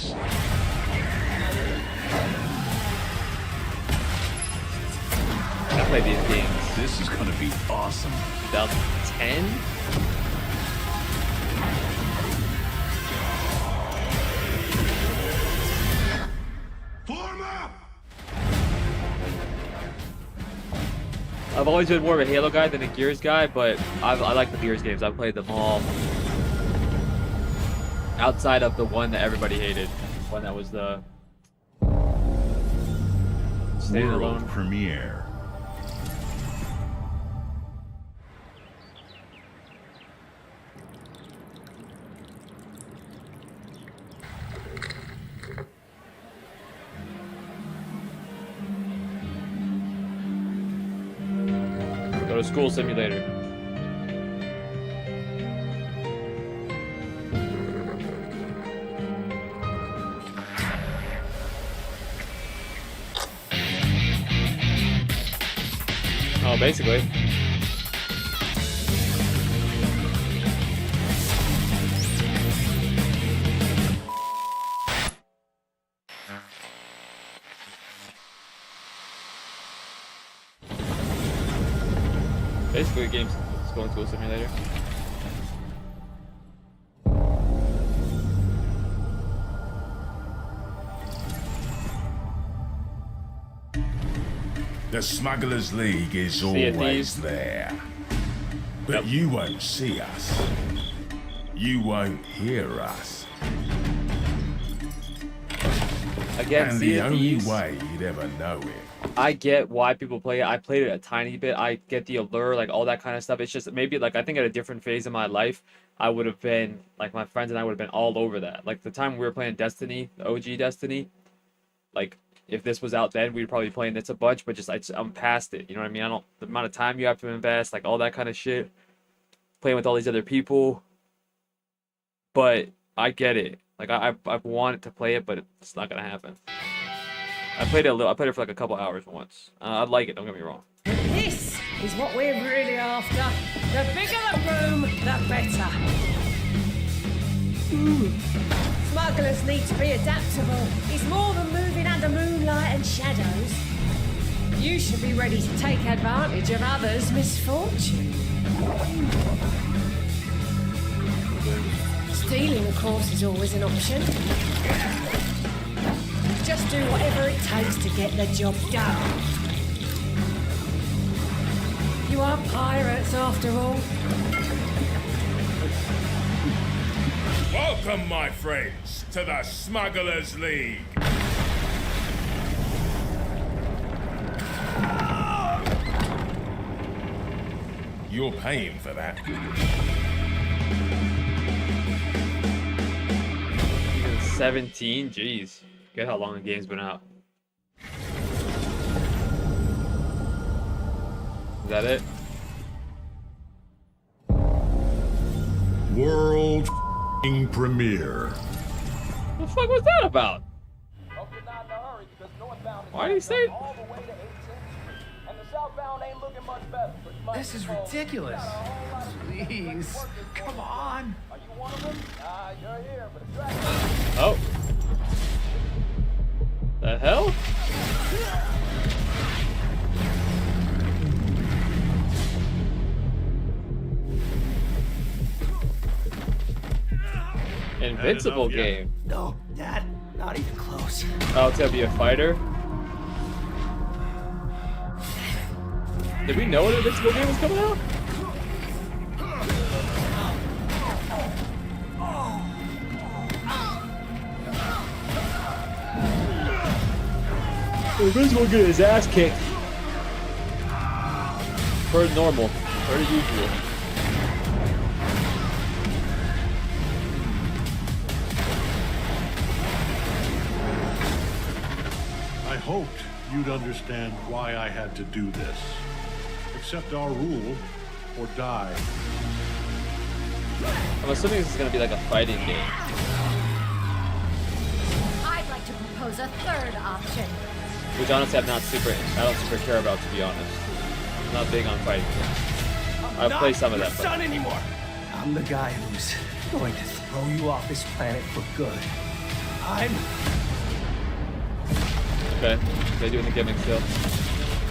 I played these games. This is gonna be awesome. 2010? Form up! I've always been more of a Halo guy than a Gears guy, but I like the Gears games. I've played them all. Outside of the one that everybody hated. One that was the standalone World premiere. Go to School Simulator. Oh, basically. Basically, the game's School Simulator. The Smugglers League is always there. But you won't see us. You won't hear us. Again, and Sea the of only Thieves, way you'd ever know it. I get why people play it. I played it a tiny bit. I get the allure, like all that kind of stuff. It's just maybe like I think at a different phase in my life, I would have been like my friends and I would have been all over that. Like the time we were playing Destiny, the OG Destiny, like if this was out then, we'd probably be playing this a bunch. But I'm past it. You know what I mean? I don't the amount of time you have to invest, like all that kind of shit. Playing with all these other people, but I get it. Like I've wanted to play it, but it's not gonna happen. I played it a little. I played it for like a couple hours once. I like it. Don't get me wrong. This is what we're really after. The bigger the room, the better. Smugglers need to be adaptable. It's more than moving under moonlight and shadows. You should be ready to take advantage of others' misfortune. Stealing, of course, is always an option. Just do whatever it takes to get the job done. You are pirates, after all. Welcome, my friends, to the Smugglers League. You're paying for that. 17, jeez. Get how long the game's been out. Is that it? World premiere. What the fuck was that about? Why do you say? This is ridiculous. Please, come on. Oh. The hell? Invincible game. No, Dad, not even close. Oh, it's gonna be a fighter? Did we know an Invincible game was coming out? Invincible getting his ass kicked. Per normal. Per usual. I hoped you'd understand why I had to do this. Accept our rule or die. I'm assuming this is gonna be like a fighting game. I'd like to propose a third option. Which honestly I don't super care about, to be honest. I'm not big on fighting games. I'll play some of that. Son anymore. I'm the guy who's going to throw you off this planet for good. Okay, they doing the gimmick still.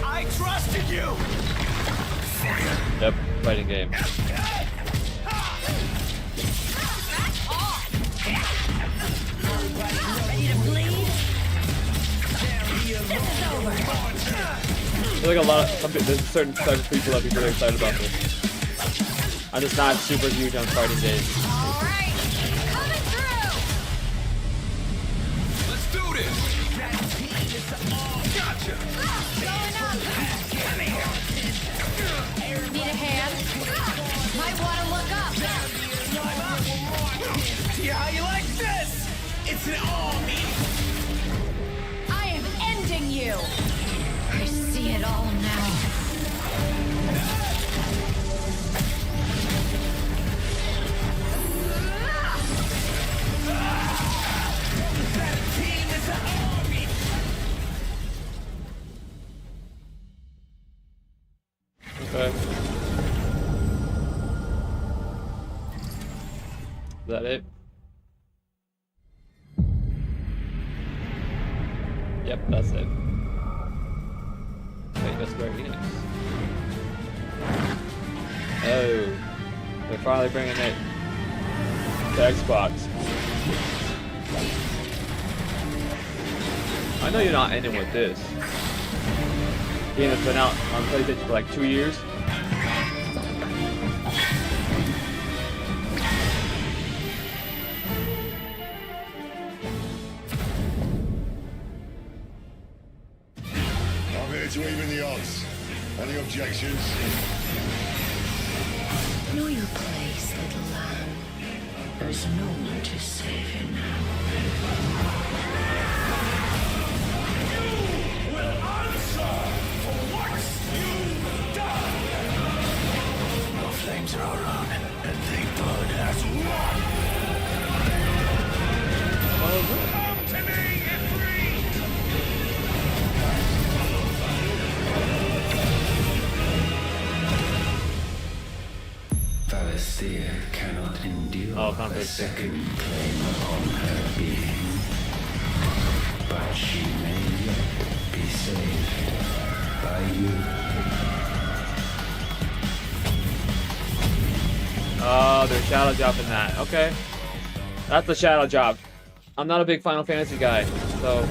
I trusted you. Yep, fighting game. Ready to bleed? This is over. I feel like there's certain types of people that be really excited about this. I'm just not super huge on fighting games. Alright, coming through! Let's do this! Gotcha! Going up! Need a hand? Might want to look up. Yeah, how you like this? It's an army. I am ending you! I see it all now. Okay. Is that it? Yep, that's it. Wait, that's Square Enix. Oh, they're finally bringing it to Xbox. I know you're not ending with this. game that's been out on PlayStation for like 2 years. I'm here to even the odds. Any objections? Know your place, little lamb. There's no one to save you now. You will answer for what you've done! Our flames are our own, and the blood has won. Come to me, Ifrit! Valencia cannot endure a second claim upon her being, but she may yet be saved by you. Oh, there's shadow job in that. Okay. That's the shadow job. I'm not a big Final Fantasy guy, so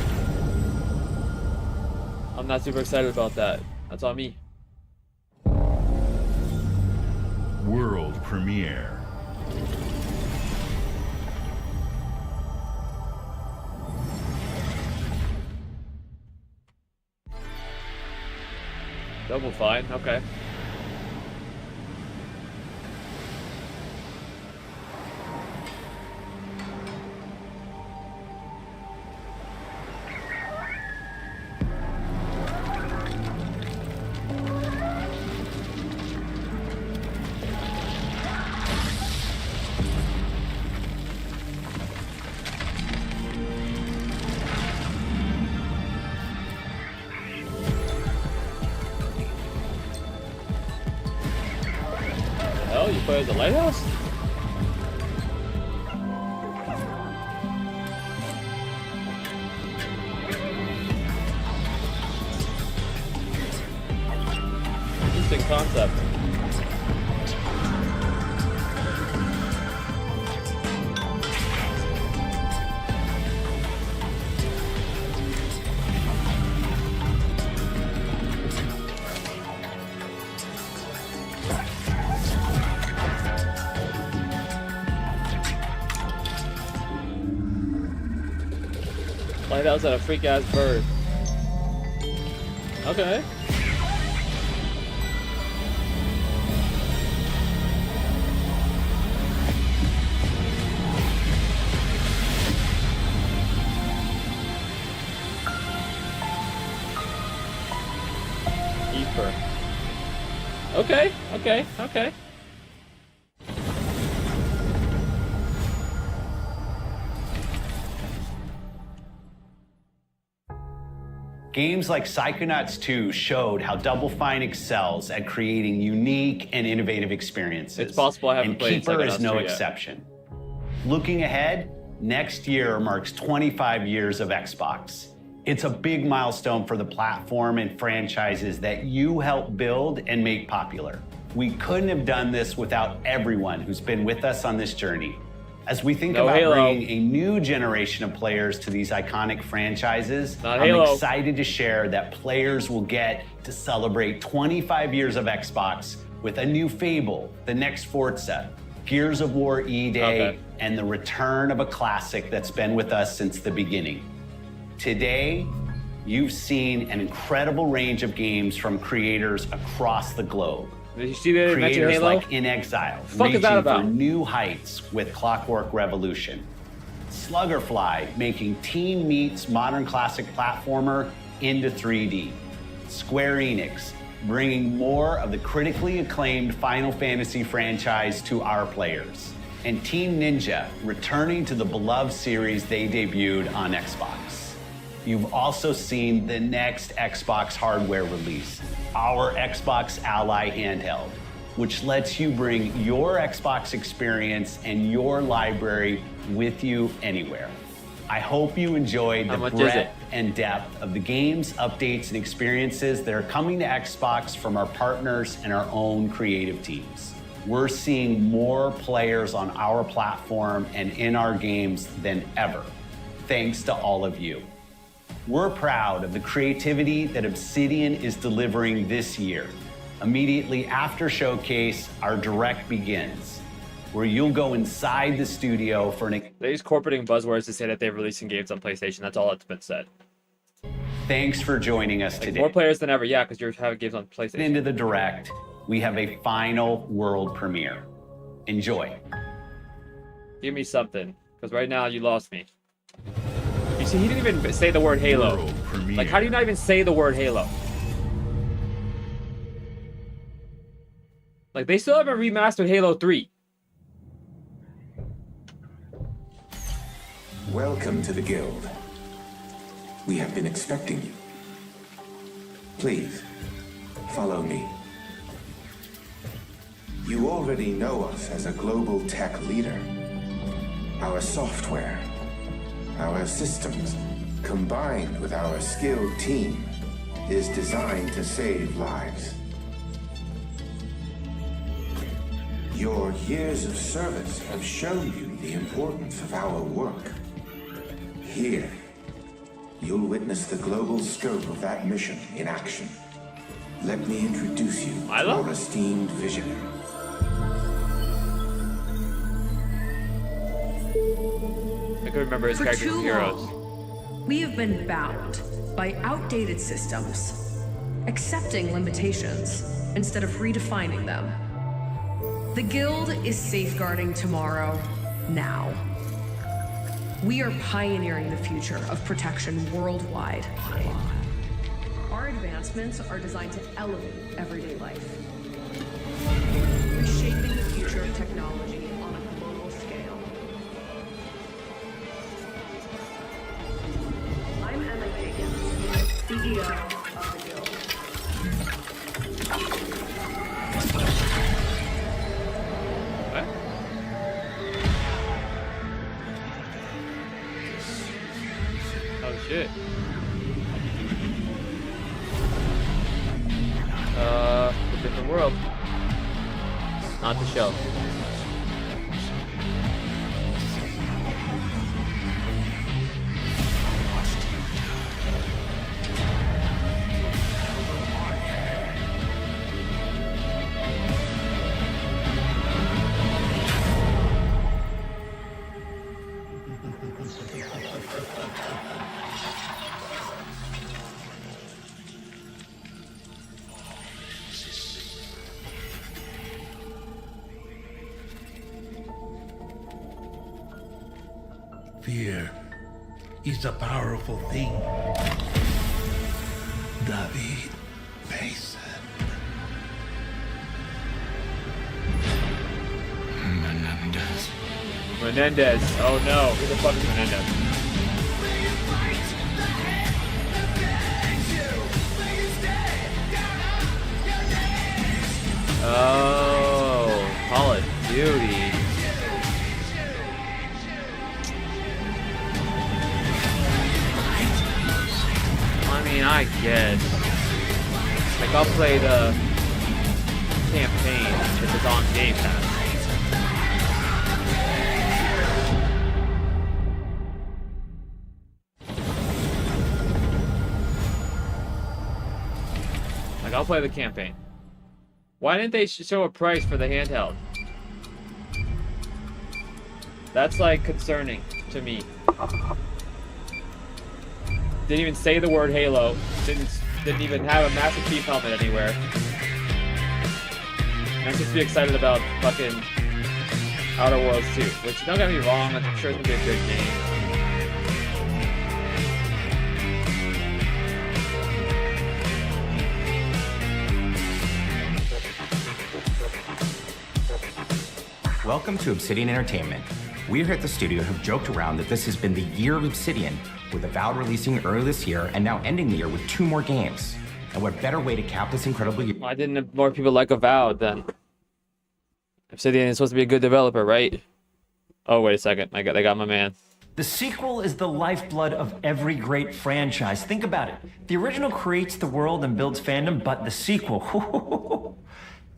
I'm not super excited about that. That's on me. World premiere. Double Fine, okay. Oh, you play at the lighthouse? Interesting concept. Lighthouse had a freak ass bird. Okay. Keeper. Okay, okay, okay. Games like Psychonauts 2 showed how Double Fine excels at creating unique and innovative experiences. It's possible I haven't and played Keeper is Psychonauts no 2 yet. exception. Looking ahead, next year marks 25 years of Xbox. It's a big milestone for the platform and franchises that you helped build and make popular. We couldn't have done this without everyone who's been with us on this journey. As we think No about Halo. bringing a new generation of players to these iconic franchises, Not I'm Halo. excited to share that players will get to celebrate 25 years of Xbox with a new Fable, the next Forza, Gears of War E-Day, and the return of a classic that's been with us since the beginning. Today, you've seen an incredible range of games from creators across the globe. Did you see that they mentioned Creators Halo? like In Exile, Fuck is reaching that about? for new heights with Clockwork Revolution. Sluggerfly making teen meets modern classic platformer into 3D. Square Enix bringing more of the critically acclaimed Final Fantasy franchise to our players. And Team Ninja returning to the beloved series they debuted on Xbox. You've also seen the next Xbox hardware release, our Xbox Ally handheld, which lets you bring your Xbox experience and your library with you anywhere. I hope you enjoyed the much is it? breadth and depth of the games, updates, and experiences that are coming to Xbox from our partners and our own creative teams. We're seeing more players on our platform and in our games than ever, thanks to all of you. we're proud of the creativity that Obsidian is delivering this year. Immediately after Showcase, our direct begins, where you'll go inside the studio for an... They use corporating buzzwords to say that they're releasing games on PlayStation. That's all that's been said. Thanks for joining us today. More players than ever, yeah, because you're having games on PlayStation. Into the direct, we have a final world premiere. Enjoy. Give me something, because right now you lost me. You see, he didn't even say the word Halo. Like, how do you not even say the word Halo? Like, they still haven't remastered Halo 3. Welcome to the Guild. We have been expecting you. Please, follow me. You already know us as a global tech leader. Our software, our systems, combined with our skilled team, is designed to save lives. Your years of service have shown you the importance of our work. Here, you'll witness the global scope of that mission in action. Let me introduce you to our esteemed visionary. I can remember his For character from too Heroes. long, we have been bound by outdated systems, accepting limitations instead of redefining them. The Guild is safeguarding tomorrow, now. We are pioneering the future of protection worldwide. Our advancements are designed to elevate everyday life, reshaping the future of technology on a global scale. I'm Emma Kagan, CEO of the Guild. Oh shit. A different world. Not the show. Fear is a powerful thing. David Mason. Menendez. Oh no. Who the fuck is Menendez? Oh, Call of Duty. I mean, I guess. Like, I'll play the campaign if it's on Game Pass. Like, I'll play the campaign. Why didn't they show a price for the handheld? That's, like, concerning to me. Didn't even say the word Halo. Didn't even have a Master Chief helmet anywhere. And I'm just be excited about fucking Outer Worlds 2. Which, don't get me wrong, I'm sure it's gonna be a good game. Welcome to Obsidian Entertainment. We here at the studio have joked around that this has been the year of Obsidian, with Avowed releasing early this year and now ending the year with 2 more games. And what better way to cap this incredible year? Why didn't more people like Avowed then? Obsidian is supposed to be a good developer, right? Oh, wait a second. They got my man. The sequel is the lifeblood of every great franchise. Think about it. The original creates the world and builds fandom, but the sequel,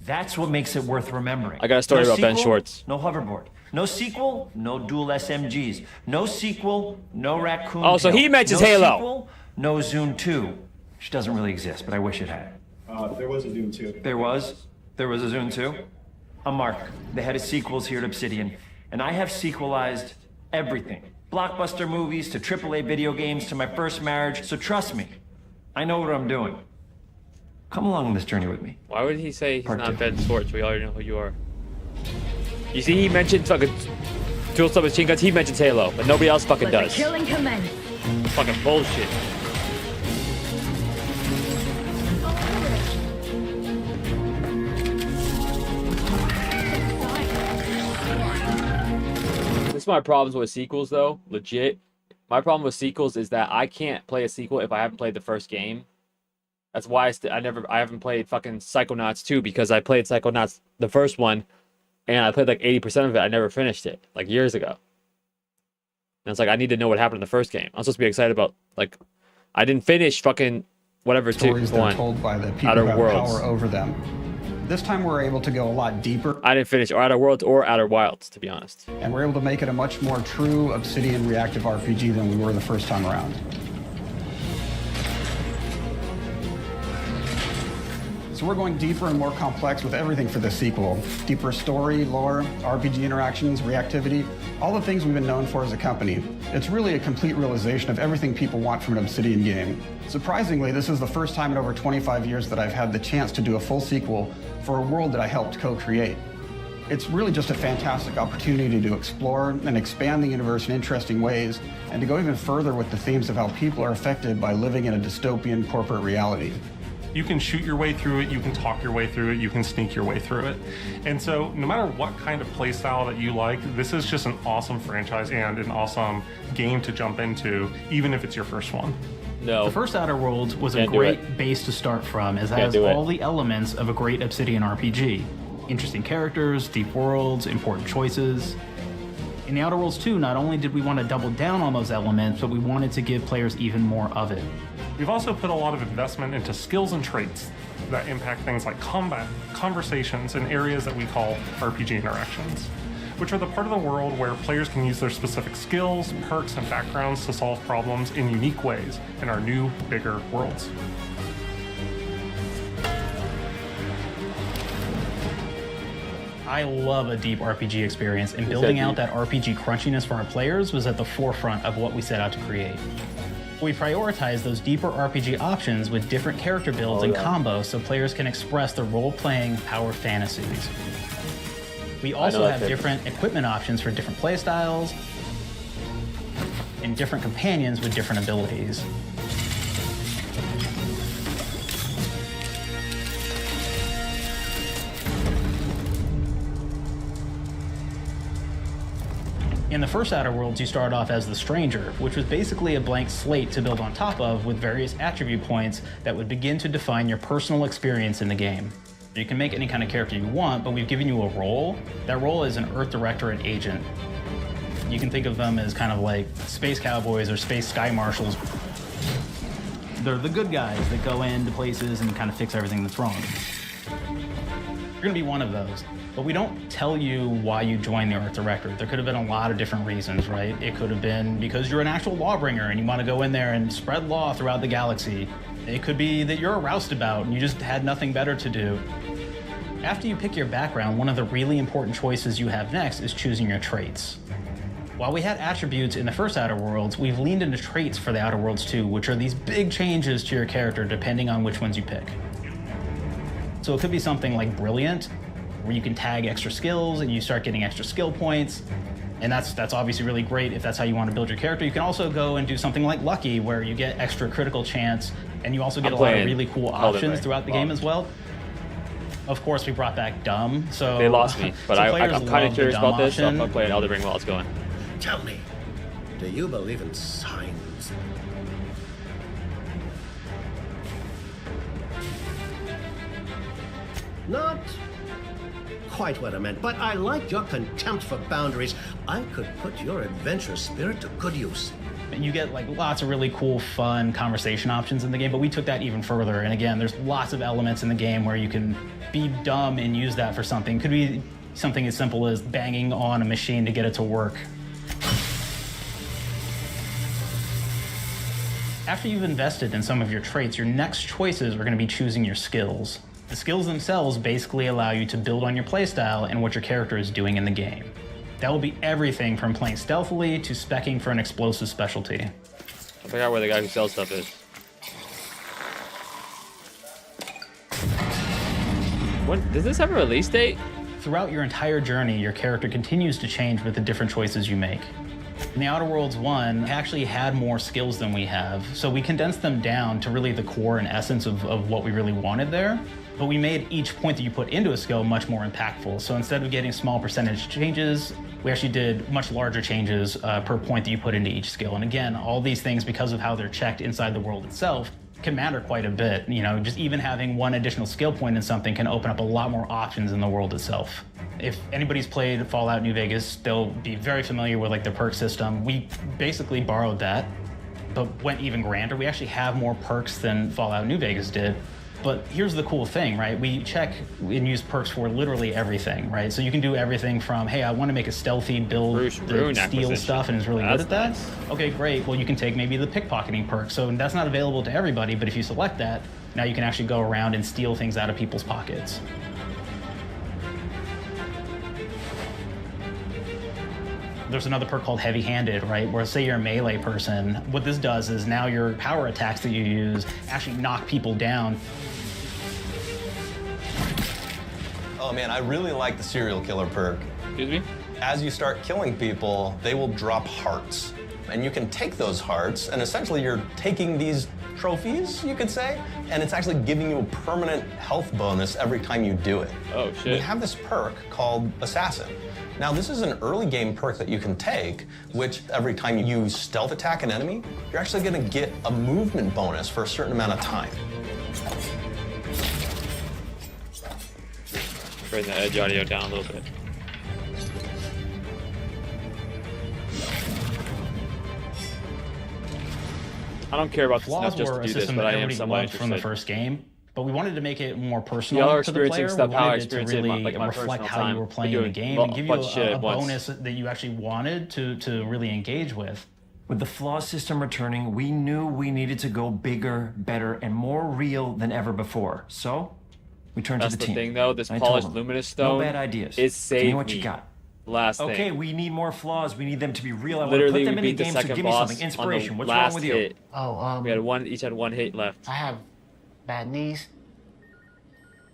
that's what makes it worth remembering. I got a story about Ben sequel, Schwartz. No hoverboard. No sequel, no dual SMGs. No sequel, no raccoon. Oh, so tail. he mentions no Halo. Sequel, No Zune 2, which doesn't really exist, but I wish it had. There was a Zune 2. There was? There was a Zune 2? I'm Mark, the head of sequels here at Obsidian, and I have sequelized everything. Blockbuster movies to AAA video games to my first marriage, so trust me, I know what I'm doing. Come along on this journey with me. Why would he say he's not Ben Swartz? We already know who you are. You see, he mentioned fucking dual submachine guns. He mentions Halo, but nobody else fucking Let does. the killing commence. Fucking bullshit. This is my problems with sequels, though. Legit. My problem with sequels is that I can't play a sequel if I haven't played the first game. That's why I haven't played fucking Psychonauts 2, because I played Psychonauts the first one, and I played like 80% of it. I never finished it, like years ago. And it's like, I need to know what happened in the first game. I'm supposed to be excited about, like, I didn't finish fucking whatever stories they're one. told by the people Outer who have Worlds. power over them. This time we're able to go a lot deeper. I didn't finish Outer Worlds or Outer Wilds, to be honest. And we're able to make it a much more true Obsidian reactive RPG than we were the first time around. So we're going deeper and more complex with everything for this sequel. Deeper story, lore, RPG interactions, reactivity, all the things we've been known for as a company. It's really a complete realization of everything people want from an Obsidian game. Surprisingly, this is the first time in over 25 years that I've had the chance to do a full sequel for a world that I helped co-create. It's really just a fantastic opportunity to explore and expand the universe in interesting ways, and to go even further with the themes of how people are affected by living in a dystopian corporate reality. You can shoot your way through it, you can talk your way through it, you can sneak your way through it. And so no matter what kind of play style that you like, this is just an awesome franchise and an awesome game to jump into, even if it's your first one. No. The first Outer Worlds was a great base to start from, as it has all the elements of a great Obsidian RPG. Interesting characters, deep worlds, important choices. In the Outer Worlds 2, not only did we want to double down on those elements, but we wanted to give players even more of it. We've also put a lot of investment into skills and traits that impact things like combat, conversations, and areas that we call RPG interactions, which are the part of the world where players can use their specific skills, perks, and backgrounds to solve problems in unique ways in our new, bigger worlds. I love a deep RPG experience, and building out that RPG crunchiness for our players was at the forefront of what we set out to create. We prioritize those deeper RPG options with different character builds and combos so players can express their role-playing power fantasies. We also have different equipment options for different playstyles and different companions with different abilities. In the first Outer Worlds, you start off as the Stranger, which was basically a blank slate to build on top of with various attribute points that would begin to define your personal experience in the game. You can make any kind of character you want, but we've given you a role. That role is an Earth Director and Agent. You can think of them as kind of like space cowboys or space sky marshals. They're the good guys that go into places and kind of fix everything that's wrong. You're gonna be one of those. But we don't tell you why you joined the Earth Director. There could have been a lot of different reasons, right? It could have been because you're an actual lawbringer and you want to go in there and spread law throughout the galaxy. It could be that you're a roustabout and you just had nothing better to do. After you pick your background, one of the really important choices you have next is choosing your traits. While we had attributes in the first Outer Worlds, we've leaned into traits for the Outer Worlds 2, which are these big changes to your character depending on which ones you pick. So it could be something like Brilliant, where you can tag extra skills and you start getting extra skill points. And that's obviously really great if that's how you want to build your character. You can also go and do something like Lucky, where you get extra critical chance, and you also get a lot of really cool options throughout the game as well. Of course, we brought back Dumb, so... They lost me, but so I'm kind of curious about this, so I'm going to play Elden Ring while it's going. Tell me, do you believe in signs? Not quite what I meant, but I like your contempt for boundaries. I could put your adventurous spirit to good use. And you get like lots of really cool, fun conversation options in the game, but we took that even further. And again, there's lots of elements in the game where you can be dumb and use that for something. Could be something as simple as banging on a machine to get it to work. After you've invested in some of your traits, your next choices are going to be choosing your skills. The skills themselves basically allow you to build on your playstyle and what your character is doing in the game. That will be everything from playing stealthily to speccing for an explosive specialty. I forgot where the guy who sells stuff is. When, does this have a release date? Throughout your entire journey, your character continues to change with the different choices you make. In the Outer Worlds 1, it actually had more skills than we have, so we condensed them down to really the core and essence of what we really wanted there. But we made each point that you put into a skill much more impactful. So instead of getting small percentage changes, we actually did much larger changes per point that you put into each skill. And again, all these things, because of how they're checked inside the world itself, can matter quite a bit. You know, just even having one additional skill point in something can open up a lot more options in the world itself. If anybody's played Fallout New Vegas, they'll be very familiar with like the perk system. We basically borrowed that, but went even grander. We actually have more perks than Fallout New Vegas did. But here's the cool thing, right? We check and use perks for literally everything, right? So you can do everything from, hey, I want to make a stealthy build that steals stuff and is really good at that. Okay, great. Well, you can take maybe the pickpocketing perk. So that's not available to everybody, but if you select that, now you can actually go around and steal things out of people's pockets. There's another perk called heavy-handed, right? Where say you're a melee person, what this does is now your power attacks that you use actually knock people down. Oh man, I really like the serial killer perk. Excuse me? As you start killing people, they will drop hearts. And you can take those hearts, and essentially you're taking these trophies, you could say, and it's actually giving you a permanent health bonus every time you do it. Oh, shit. We have this perk called Assassin. Now, this is an early game perk that you can take, which every time you stealth attack an enemy, you're actually gonna get a movement bonus for a certain amount of time. Bring the edge audio down a little bit. I don't care about this enough just to do this, but I am somewhat interested. From the first game, but we wanted to make it more personal Y'all are to the player. experiencing stuff We how I wanted it to experienced it really like my reflect personal how you time. were playing We're the doing game a and give you bunch of shit a at once. bonus that you actually wanted to really engage with. With the flaw system returning, we knew we needed to go bigger, better, and more real than ever before. So, we turned That's to the the team. thing, though. This I told polished them, luminous stone. No bad ideas. It saved Give me what me. you got. Last thing. Okay, we need more flaws. We need them to be real. I want Literally, to put them we in the beat the game, so second give me boss something. on Inspiration. the What's last wrong with you? hit. Oh, we had each had one hit left. I have bad knees.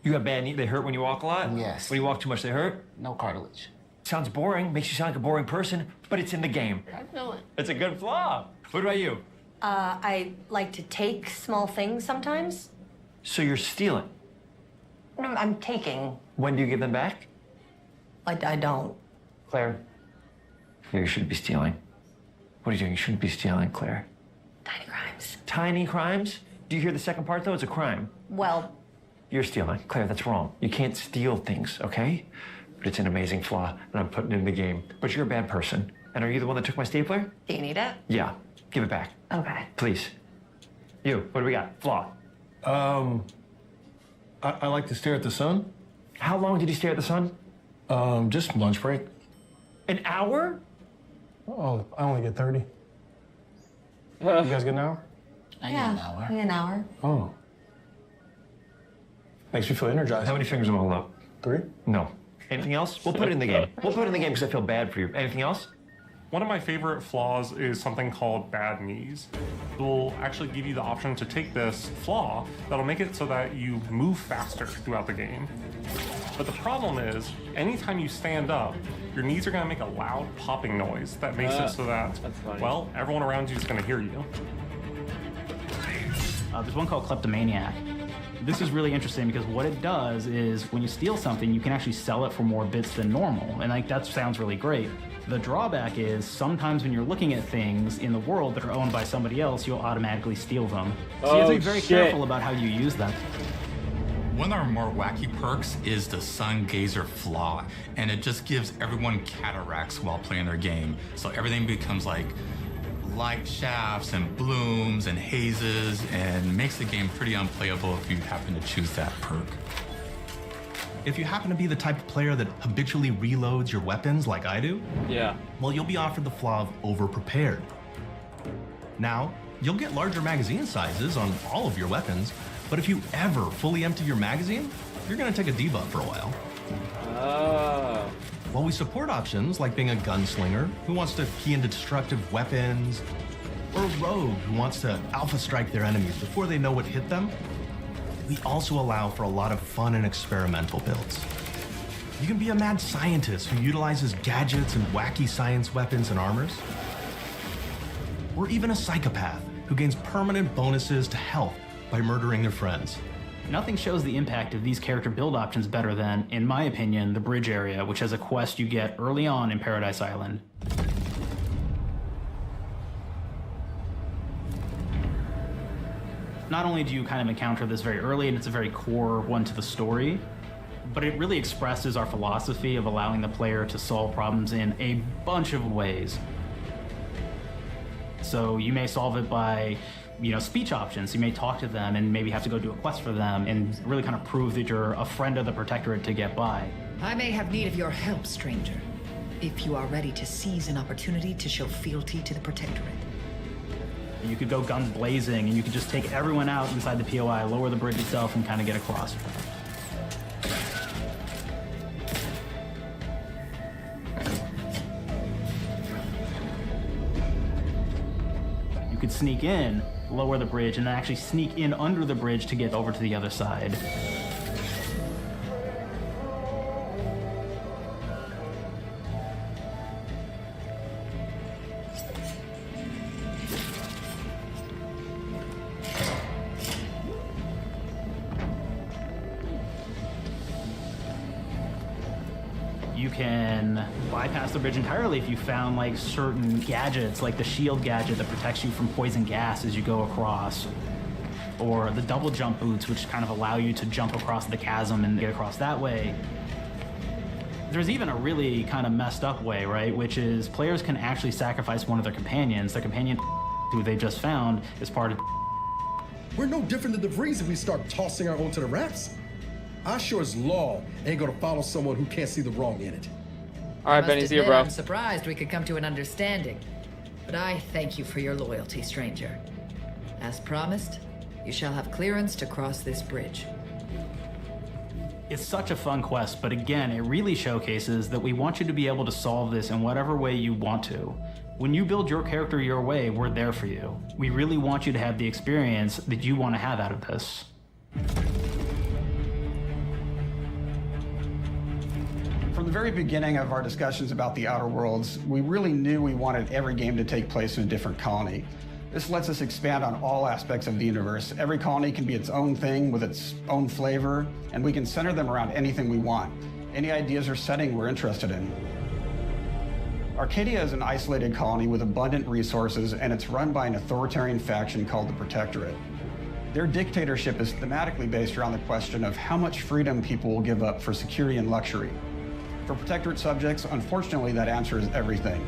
You got bad knees? They hurt when you walk a lot? Yes. When you walk too much, they hurt? No cartilage. Sounds boring. Makes you sound like a boring person, but it's in the game. I know it. It's a good flaw. What about you? I like to take small things sometimes. So you're stealing. No, I'm taking. When do you give them back? I don't. Claire. Claire, you shouldn't be stealing. What are you doing? You shouldn't be stealing, Claire. Tiny crimes. Tiny crimes? Do you hear the second part, though? It's a crime. Well, You're stealing. Claire, that's wrong. You can't steal things, okay? But it's an amazing flaw, and I'm putting it in the game. But you're a bad person. And are you the one that took my stapler? do you need it? Yeah. Give it back. Okay. Please. You, what do we got? Flaw. I like to stare at the sun. How long did you stare at the sun? Just lunch break. An hour? Oh, I only get 30. You guys get an hour? I get an hour. An hour. Oh. Makes me feel energized. How many fingers am I holding up? 3? No. Anything else? We'll put it in the game. We'll put it in the game because I feel bad for you. Anything else? One of my favorite flaws is something called bad knees. It will actually give you the option to take this flaw that'll make it so that you move faster throughout the game. But the problem is, anytime you stand up, your knees are gonna make a loud popping noise that makes it so that, well, everyone around you is gonna hear you. There's one called Kleptomaniac. This is really interesting because what it does is when you steal something, you can actually sell it for more bits than normal. And like that sounds really great. The drawback is sometimes when you're looking at things in the world that are owned by somebody else, you'll automatically steal them. So you have to be very careful about how you use them. One of our more wacky perks is the Sun Gazer Flaw, and it just gives everyone cataracts while playing their game. So everything becomes like light shafts and blooms and hazes, and makes the game pretty unplayable if you happen to choose that perk. If you happen to be the type of player that habitually reloads your weapons like I do, yeah, well, you'll be offered the flaw of over-prepared. Now, You'll get larger magazine sizes on all of your weapons, but if you ever fully empty your magazine, you're gonna take a debuff for a while. Oh. While we support options like being a gunslinger who wants to key into destructive weapons, or a rogue who wants to alpha strike their enemies before they know what hit them, we also allow for a lot of fun and experimental builds. You can be a mad scientist who utilizes gadgets and wacky science weapons and armors, or even a psychopath who gains permanent bonuses to health by murdering their friends. Nothing shows the impact of these character build options better than, in my opinion, the bridge area, which has a quest you get early on in Paradise Island. Not only do you kind of encounter this very early, and it's a very core one to the story, but it really expresses our philosophy of allowing the player to solve problems in a bunch of ways. So you may solve it by, speech options. You may talk to them and maybe have to go do a quest for them and really kind of prove that you're a friend of the Protectorate to get by. I may have need of your help, stranger, if you are ready to seize an opportunity to show fealty to the Protectorate. You could go guns blazing and you could just take everyone out inside the POI, lower the bridge itself, and kind of get across. You could sneak in, lower the bridge, and then actually sneak in under the bridge to get over to the other side. You can bypass the bridge entirely if you found like certain gadgets, like the shield gadget that protects you from poison gas as you go across, or the double jump boots, which kind of allow you to jump across the chasm and get across that way. There's even a really kind of messed up way, right? Which is players can actually sacrifice one of their companions. Their companion who they just found is part of. We're no different than the Breeze if we start tossing our own to the rats. I sure as law ain't gonna follow someone who can't see the wrong in it. All right, Benny, see you, bro. I'm surprised we could come to an understanding, but I thank you for your loyalty, stranger. As promised, you shall have clearance to cross this bridge. It's such a fun quest, but again, it really showcases that we want you to be able to solve this in whatever way you want to. When you build your character your way, we're there for you. We really want you to have the experience that you want to have out of this. From the very beginning of our discussions about the Outer Worlds, we really knew we wanted every game to take place in a different colony. This lets us expand on all aspects of the universe. Every colony can be its own thing with its own flavor, and we can center them around anything we want. Any ideas or setting we're interested in. Arcadia is an isolated colony with abundant resources, and it's run by an authoritarian faction called the Protectorate. Their dictatorship is thematically based around the question of how much freedom people will give up for security and luxury. For Protectorate subjects, unfortunately, that answer is everything.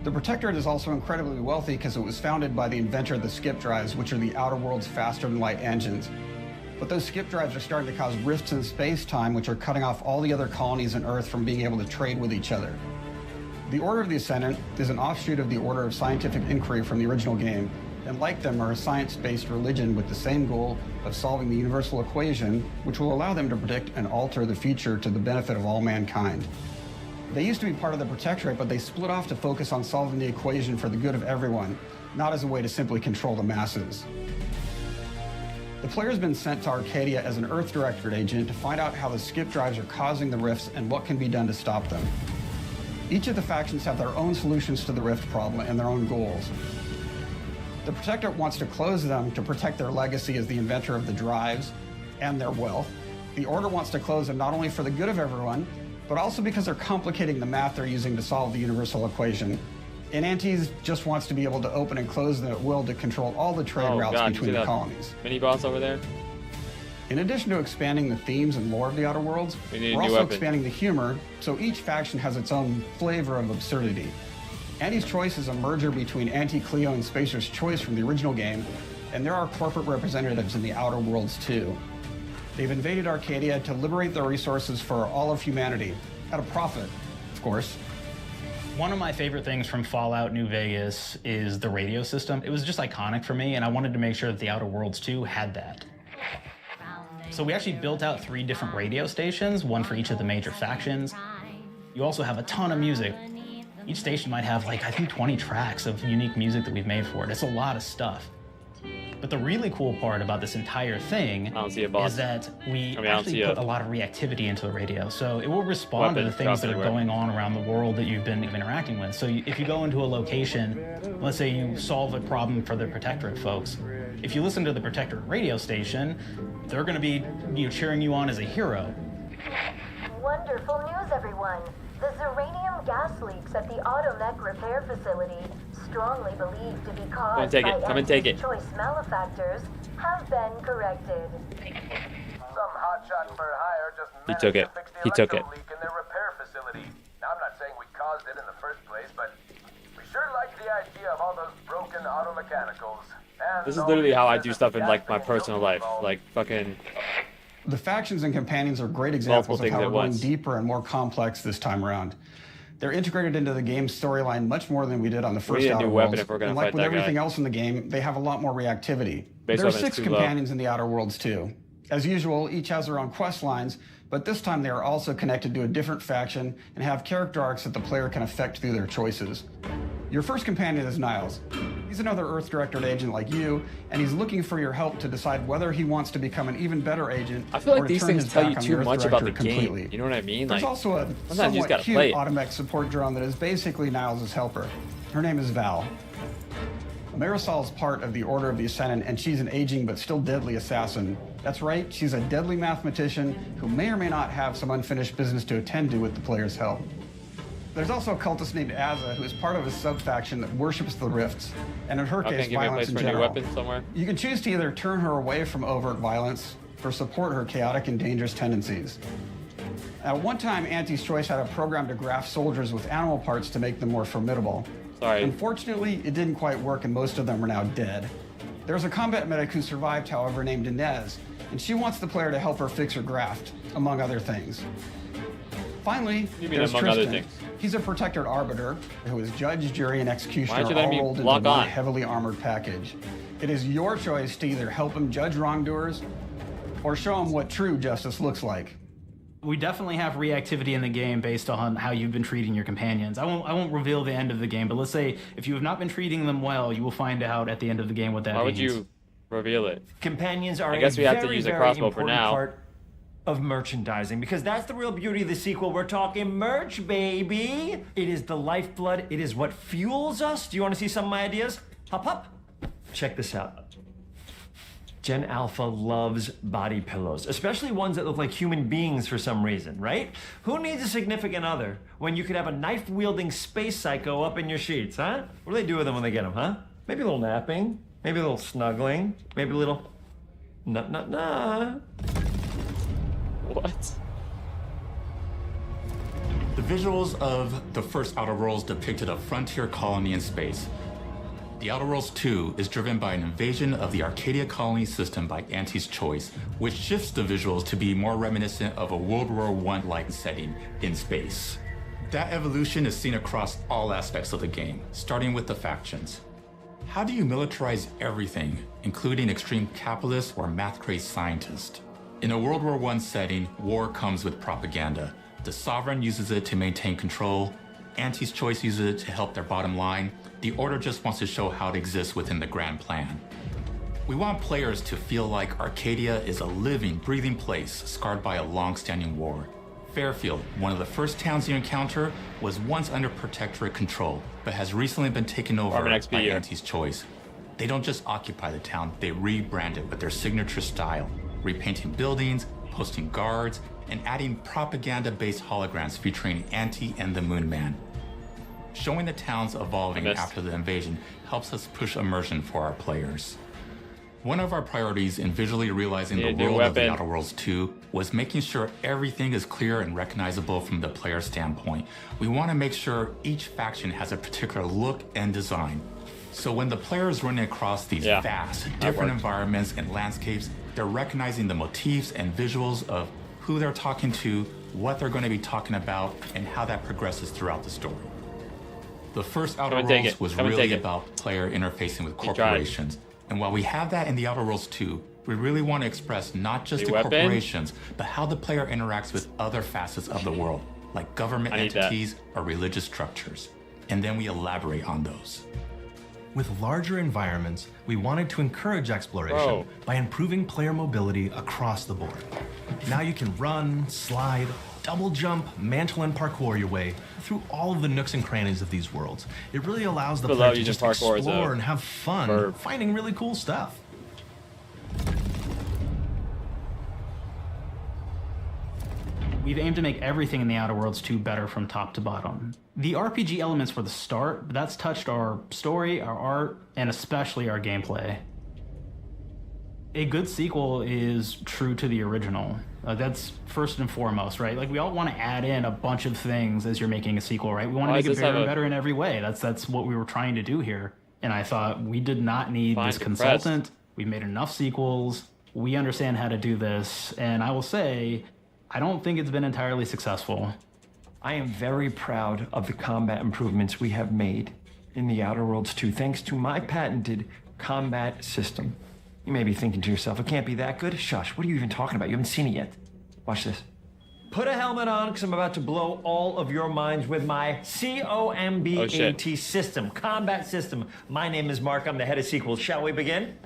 The Protectorate is also incredibly wealthy because it was founded by the inventor of the skip drives, which are the Outer World's faster-than-light engines. But those skip drives are starting to cause rifts in space-time, which are cutting off all the other colonies on Earth from being able to trade with each other. The Order of the Ascendant is an offshoot of the Order of Scientific Inquiry from the original game, and like them are a science-based religion with the same goal of solving the universal equation, which will allow them to predict and alter the future to the benefit of all mankind. They used to be part of the Protectorate, but they split off to focus on solving the equation for the good of everyone, not as a way to simply control the masses. The player's been sent to Arcadia as an Earth Directorate agent to find out how the skip drives are causing the rifts and what can be done to stop them. Each of the factions have their own solutions to the rift problem and their own goals. The Protectorate wants to close them to protect their legacy as the inventor of the drives and their wealth. The Order wants to close them not only for the good of everyone, but also because they're complicating the math they're using to solve the universal equation. And Antes just wants to be able to open and close them at will to control all the trade routes between the colonies. Mini boss over there. In addition to expanding the themes and lore of the Outer Worlds, we're also expanding the humor, so each faction has its own flavor of absurdity. Annie's Choice is a merger between Anti-Cleo and Spacer's Choice from the original game, and there are corporate representatives in the Outer Worlds too. They've invaded Arcadia to liberate their resources for all of humanity, at a profit, of course. One of my favorite things from Fallout New Vegas is the radio system. It was just iconic for me, and I wanted to make sure that the Outer Worlds 2 had that. So we actually built out 3 different radio stations, one for each of the major factions. You also have a ton of music. Each station might have, like, I think 20 tracks of unique music that we've made for it. It's a lot of stuff. But the really cool part about this entire thing is that we actually put a lot of reactivity into the radio. So it will respond to the things that are going on around the world that you've been interacting with. So if you go into a location, let's say you solve a problem for the Protectorate folks, if you listen to the Protectorate radio station, they're going to be cheering you on as a hero. Wonderful news, everyone. The Zeranium gas leaks at the Automech repair facility, strongly believed to be caused by anti-choice malefactors, have been corrected. Some hotshot for hire just managed took it. to fix the He took it. electro leak in their repair facility. Now, I'm not saying we caused it in the first place, but we sure like the idea of all those broken auto mechanicals. This is literally how I do stuff in like my personal life, like fucking. The factions and companions are great examples of how we're going deeper and more complex this time around. They're integrated into the game's storyline much more than we did on the first Outer Worlds. And like with everything else in the game, they have a lot more reactivity. There are 6 companions in the Outer Worlds too. As usual, each has their own quest lines, but this time they are also connected to a different faction and have character arcs that the player can affect through their choices. Your first companion is Niles. He's another Earth Directorate agent like you, and he's looking for your help to decide whether he wants to become an even better agent. I feel or like to these turn things his tell back you on too the Earth much about the Directorate game. completely. You know what I mean? There's Like, also a sometimes you just somewhat gotta cute play it. Automech support drone that is basically Niles' helper. Her name is Val. Marisol is part of the Order of the Ascendant, and she's an aging but still deadly assassin. That's right, she's a deadly mathematician who may or may not have some unfinished business to attend to with the player's help. There's also a cultist named Azza, who is part of a sub-faction that worships the Rifts, and in her case, violence in general. You can choose to either turn her away from overt violence or support her chaotic and dangerous tendencies. At one time, Auntie's Choice had a program to graft soldiers with animal parts to make them more formidable. Unfortunately, it didn't quite work, and most of them are now dead. There's a combat medic who survived, however, named Inez, and she wants the player to help her fix her graft, among other things. Finally, there's Tristan. He's a protected arbiter who is judge, jury, and executioner all rolled into one heavily armored package. It is your choice to either help him judge wrongdoers or show him what true justice looks like. We definitely have reactivity in the game based on how you've been treating your companions. I won't reveal the end of the game, but let's say if you have not been treating them well, you will find out at the end of the game what that means. Why would you reveal it? Companions are I guess we have to use a crossbow for now. Part of merchandising, because that's the real beauty of the sequel. We're talking merch, baby. It is the lifeblood. It is what fuels us. Do you want to see some of my ideas? Hop, hop. Check this out. Gen Alpha loves body pillows, especially ones that look like human beings for some reason, right? Who needs a significant other when you could have a knife-wielding space psycho up in your sheets, huh? What do they do with them when they get them, huh? Maybe a little napping, maybe a little snuggling, maybe a little nut. What? The visuals of the first Outer Worlds depicted a frontier colony in space. The Outer Worlds 2 is driven by an invasion of the Arcadia colony system by Auntie's Choice, which shifts the visuals to be more reminiscent of a World War I-like setting in space. That evolution is seen across all aspects of the game, starting with the factions. How do you militarize everything, including extreme capitalists or math-crazed scientists? In a World War I setting, war comes with propaganda. The Sovereign uses it to maintain control. Auntie's Choice uses it to help their bottom line. The Order just wants to show how it exists within the grand plan. We want players to feel like Arcadia is a living, breathing place scarred by a long-standing war. Fairfield, one of the first towns you encounter, was once under Protectorate control, but has recently been taken over by Auntie's Choice. They don't just occupy the town, they rebrand it with their signature style, repainting buildings, posting guards, and adding propaganda-based holograms featuring Auntie and the Moon Man. Showing the towns evolving after the invasion helps us push immersion for our players. One of our priorities in visually realizing the world of the Outer Worlds 2 was making sure everything is clear and recognizable from the player standpoint. We want to make sure each faction has a particular look and design. So when the player is running across these vast, different environments and landscapes, they're recognizing the motifs and visuals of who they're talking to, what they're going to be talking about, and how that progresses throughout the story. The first Outer Worlds was really about player interfacing with corporations. And while we have that in the Outer Worlds 2, we really want to express not just the corporations, but how the player interacts with other facets of the world, like government entities or religious structures. And then we elaborate on those. With larger environments, we wanted to encourage exploration by improving player mobility across the board. Now you can run, slide, double jump, mantle, and parkour your way through all of the nooks and crannies of these worlds. It really allows the player to just explore and have fun finding really cool stuff. We've aimed to make everything in the Outer Worlds 2 better from top to bottom. The RPG elements were the start, but that's touched our story, our art, and especially our gameplay. A good sequel is true to the original. That's first and foremost, right? Like, we all want to add in a bunch of things as you're making a sequel, right? We want to make it better and better in every way. That's what we were trying to do here. And I thought we did not need this consultant. We've made enough sequels. We understand how to do this. And I will say, I don't think it's been entirely successful. I am very proud of the combat improvements we have made in the Outer Worlds 2, thanks to my patented combat system. You may be thinking to yourself, it can't be that good. Shush, what are you even talking about? You haven't seen it yet. Watch this. Put a helmet on, because I'm about to blow all of your minds with my COMBAT system, combat system. My name is Mark, I'm the head of sequels. Shall we begin?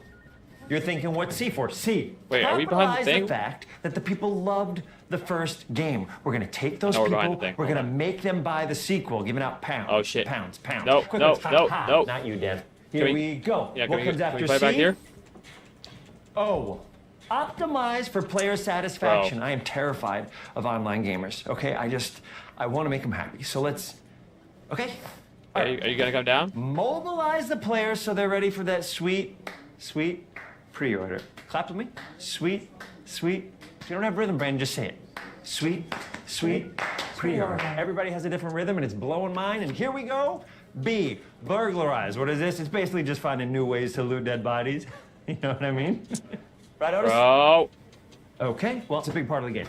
You're thinking, what's C for? C. Wait, are we behind the thing? The fact that the people loved the first game. We're gonna take those people, we're gonna make them buy the sequel, giving out pounds. Oh shit. Pounds. No, no, no, no. Not you, Dan. Here we go. Yeah, what comes after can we play C? back here? Oh. Optimize for player satisfaction. I am terrified of online gamers, okay? I want to make them happy. So let's, okay? Are you gonna come down? Mobilize the players so they're ready for that sweet pre-order. Clap with me. Sweet. If you don't have rhythm, Brandon, just say it. Sweet pre-order. Everybody has a different rhythm, and it's blowing mine. And here we go. B, burglarize. What is this? It's basically just finding new ways to loot dead bodies. You know what I mean? Right, Otis? Bro. Okay, well, it's a big part of the game.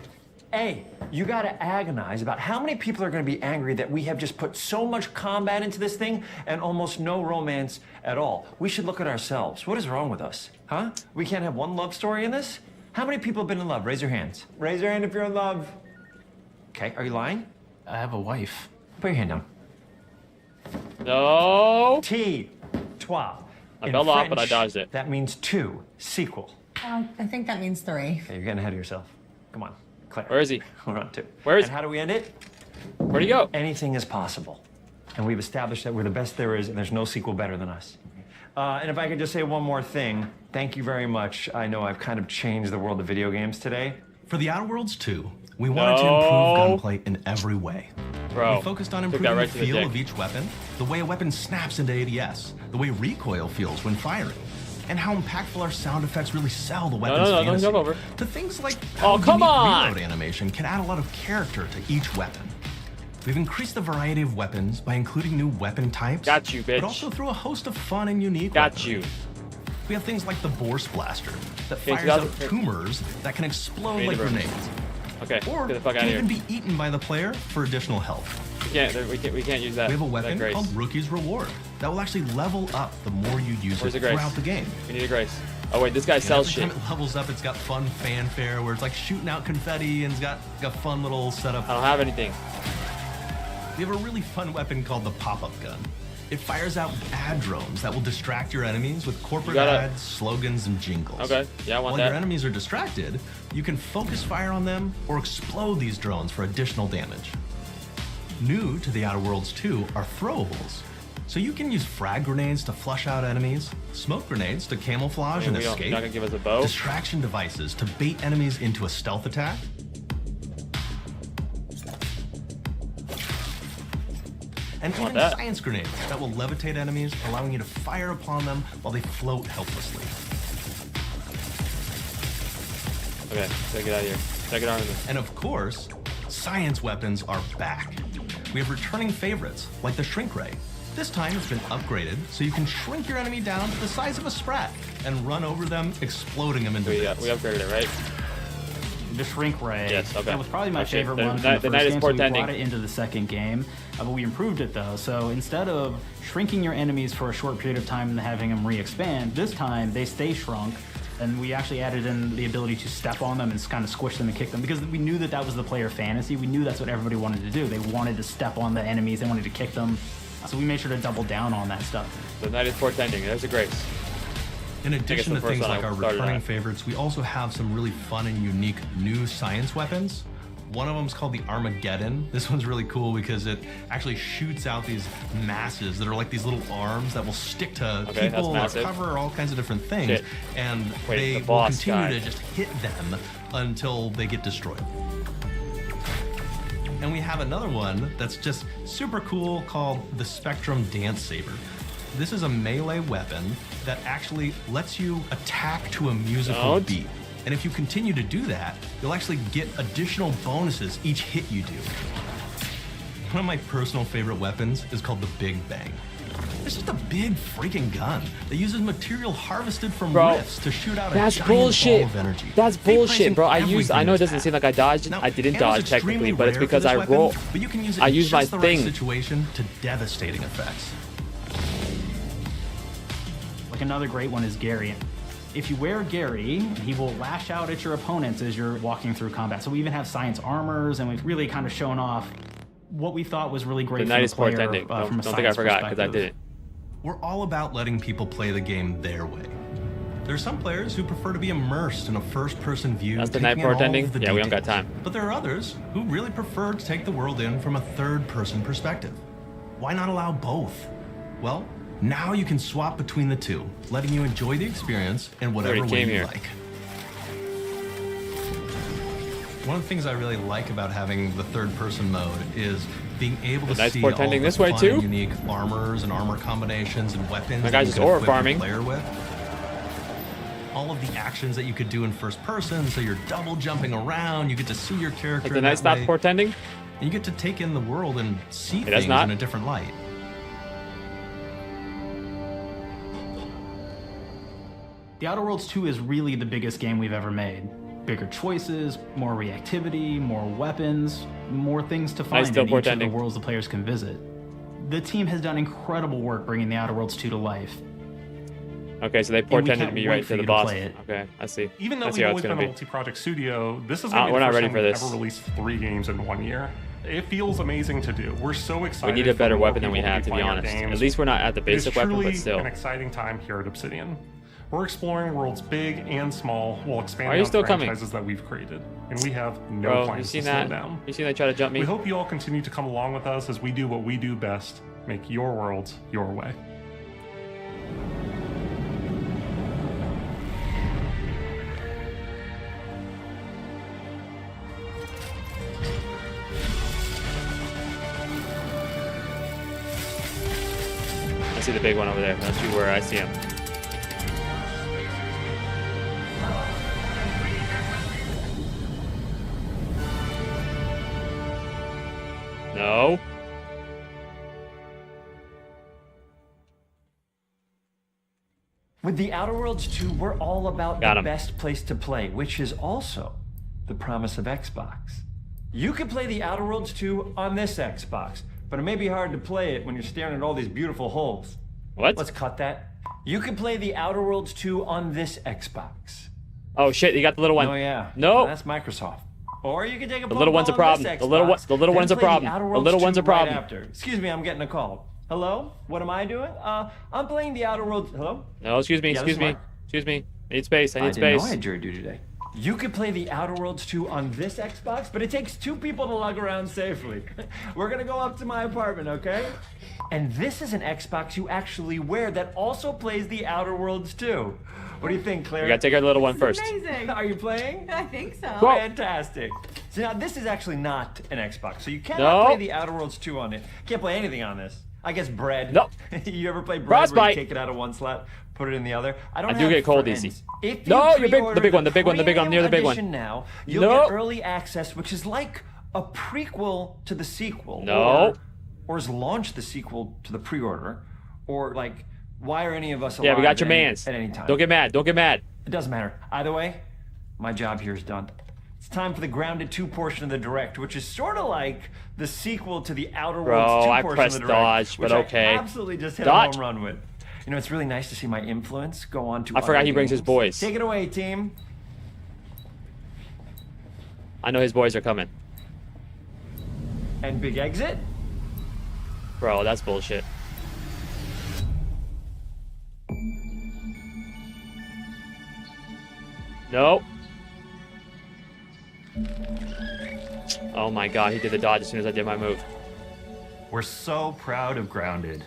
A, you gotta agonize about how many people are gonna be angry that we have just put so much combat into this thing and almost no romance at all. We should look at ourselves. What is wrong with us? Huh? We can't have one love story in this? How many people have been in love? Raise your hands. Raise your hand if you're in love. Okay, are you lying? I have a wife. Put your hand down. No. T, toi. I fell off, but I dodged it. That means 2, sequel. I think that means 3. Okay, you're getting ahead of yourself. Come on, Claire. Where is he? We're on 2. Where is And how do we end it? Where'd he go? Anything is possible. And we've established that we're the best there is, and there's no sequel better than us. And if I could just say one more thing, thank you very much. I know I've kind of changed the world of video games today. For the Outer Worlds 2, we wanted to improve gunplay in every way. Bro, we focused on improving the feel of each weapon, the way a weapon snaps into ADS, the way recoil feels when firing, and how impactful our sound effects really sell the weapon's fantasy. Don't jump over. To things like how come on! Reload animation can add a lot of character to each weapon. We've increased the variety of weapons by including new weapon types. Got you, bitch. But also through a host of fun and unique Got you. We have things like the Boar Blaster that fires out tumors that can explode like grenades. Okay, or get the fuck out can of here. even be eaten by the player for additional health. We can't use that. We have a weapon called Rookie's Reward that will actually level up the more you use it throughout the game. We need a grace. Oh wait, this guy sells shit. Every time it levels up, it's got fun fanfare where it's like shooting out confetti and it's got a fun little setup. I don't have anything. We have a really fun weapon called the pop-up gun. It fires out ad drones that will distract your enemies with corporate ads, slogans, and jingles. Okay, yeah, I want that. While your enemies are distracted, you can focus fire on them or explode these drones for additional damage. New to the Outer Worlds 2 are throwables. So you can use frag grenades to flush out enemies, smoke grenades to camouflage and escape, you're not gonna give us a bow? distraction devices to bait enemies into a stealth attack, and even science grenades that will levitate enemies, allowing you to fire upon them while they float helplessly. Okay, gotta get out of here. Gotta get out of this. And of course, science weapons are back. We have returning favorites, like the Shrink Ray. This time it's been upgraded, so you can shrink your enemy down to the size of a sprat and run over them, exploding them into bits. We upgraded it, right? the shrink ray. Yes, okay. That was probably my favorite one from The the night first is game, so we portending. brought it into the second game. But we improved it though, so instead of shrinking your enemies for a short period of time and having them re-expand, this time they stay shrunk. And we actually added in the ability to step on them and kind of squish them and kick them because we knew that that was the player fantasy. We knew that's what everybody wanted to do. They wanted to step on the enemies. They wanted to kick them. So we made sure to double down on that stuff. The night is portending. There's a grace. In addition to things like our returning at. favorites, we also have some really fun and unique new science weapons. One of them is called the Armageddon. This one's really cool because it actually shoots out these masses that are like these little arms that will stick to people or cover all kinds of different things. Shit. And Wait, they the will boss continue guy. to just hit them until they get destroyed. And we have another one that's just super cool called the Spectrum Dance Saber. This is a melee weapon that actually lets you attack to a musical beat. And if you continue to do that, you'll actually get additional bonuses each hit you do. One of my personal favorite weapons is called the Big Bang. It's just a big freaking gun that uses material harvested from rifts to shoot out a giant ball of energy. That's bullshit, bro. I know it doesn't seem like I dodged. Now, I didn't ammo's dodge technically, extremely but it's rare for because this I weapon, roll. But you can use it I in use my just the right thing. situation to devastating effects. Like another great one is Gary. If you wear Gary, he will lash out at your opponents as you're walking through combat. So we even have science armors, and we've really kind of shown off what we thought was really great The night is from a player, portending. from a Don't think I science forgot because I perspective. didn't. We're all about letting people play the game their way. There's some players who prefer to be immersed in a first-person view. That's the night taking in all portending? of the Yeah, we don't got details. time. But there are others who really prefer to take the world in from a third-person perspective. Why not allow both? Well, now you can swap between the two, letting you enjoy the experience in whatever way you like. One of the things I really like about having the third-person mode is being able to see all of the this way fun too? and unique armors and armor combinations and weapons My that guy's you just can aura equip your farming. player with. All of the actions that you could do in first person, so you're double jumping around, you get to see your character Has the in night that stopped way, portending? and you get to take in the world and see It has things not. in a different light. The Outer Worlds 2 is really the biggest game we've ever made. Bigger choices, more reactivity, more weapons, more things to find in each of the worlds the players can visit. The team has done incredible work bringing the Outer Worlds 2 to life. Okay, so they portended me right to the boss. Okay, I see. Even though I see we've how always it's been gonna a be. multi-project studio, this is going to be We're the not first ready time for we've this. ever released 3 games in 1 year. It feels amazing to do. We're so excited. We need a better for more weapon than we people have, to be playing our honest. games. At least we're not at the basic It is weapon, but truly still. an exciting time here at Obsidian. We're exploring worlds big and small while Why are expanding you on still coming? franchises that we've created. And we have no Bro, you plans seen to slow that? down. You seen they try to jump me? We hope you all continue to come along with us as we do what we do best, make your worlds your way. I see the big one over there. Don't you where I see him. No. With the Outer Worlds 2, we're all about Got the him. best place to play, which is also the promise of Xbox. You can play the Outer Worlds 2 on this Xbox, but it may be hard to play it when you're staring at all these beautiful holes. What? Let's cut that. You can play the Outer Worlds 2 on this Xbox. Oh shit, you got the little one. Oh yeah. No. That's Microsoft. Or you can take a The little phone one's a call on this problem. The little one- Xbox, the little then one's a play the problem. Outer The Worlds little 2 one's a right problem. after. Excuse me, I'm getting a call. Hello? What am I doing? I'm playing the Outer Worlds. Hello? No, excuse me, Yeah, this excuse is me. Mark. Excuse me. I need space. I need didn't know space. I had jury duty today. You could play the Outer Worlds 2 on this Xbox, but it takes 2 people to lug around safely. We're gonna go up to my apartment, okay? And this is an Xbox you actually wear that also plays the Outer Worlds 2. What do you think, Claire? We gotta take our little one first. Amazing. Are you playing? I think so. Cool. Fantastic. So now this is actually not an Xbox, so you cannot No. play the Outer Worlds 2 on it. Can't play anything on this. I guess bread. No. You ever play bread Frostbite. where you take it out of one slot, put it in the other? I I do get cold easy. If No, you you're big. The pre-order big one. The big one. The big one. Near the big one. edition now, you'll No. get early access, which is like a prequel to the sequel. No. Or is launch the sequel to the pre-order, or like why are any of us alive Yeah, we got your at any- mans. at any time? Don't get mad. Don't get mad. It doesn't matter. Either way, my job here is done. It's time for the Grounded 2 portion of the Direct, which is sort of like the sequel to the Outer Bro, Worlds 2 I portion pressed of the Direct, dodge, which but okay. I absolutely just hit Dodge. a home run with. You know, it's really nice to see my influence go on to I forgot other he brings his games. boys. Take it away, team. I know his boys are coming. And big exit. Bro, that's bullshit. Nope. Oh my god, he did the dodge as soon as I did my move. We're so proud of Grounded.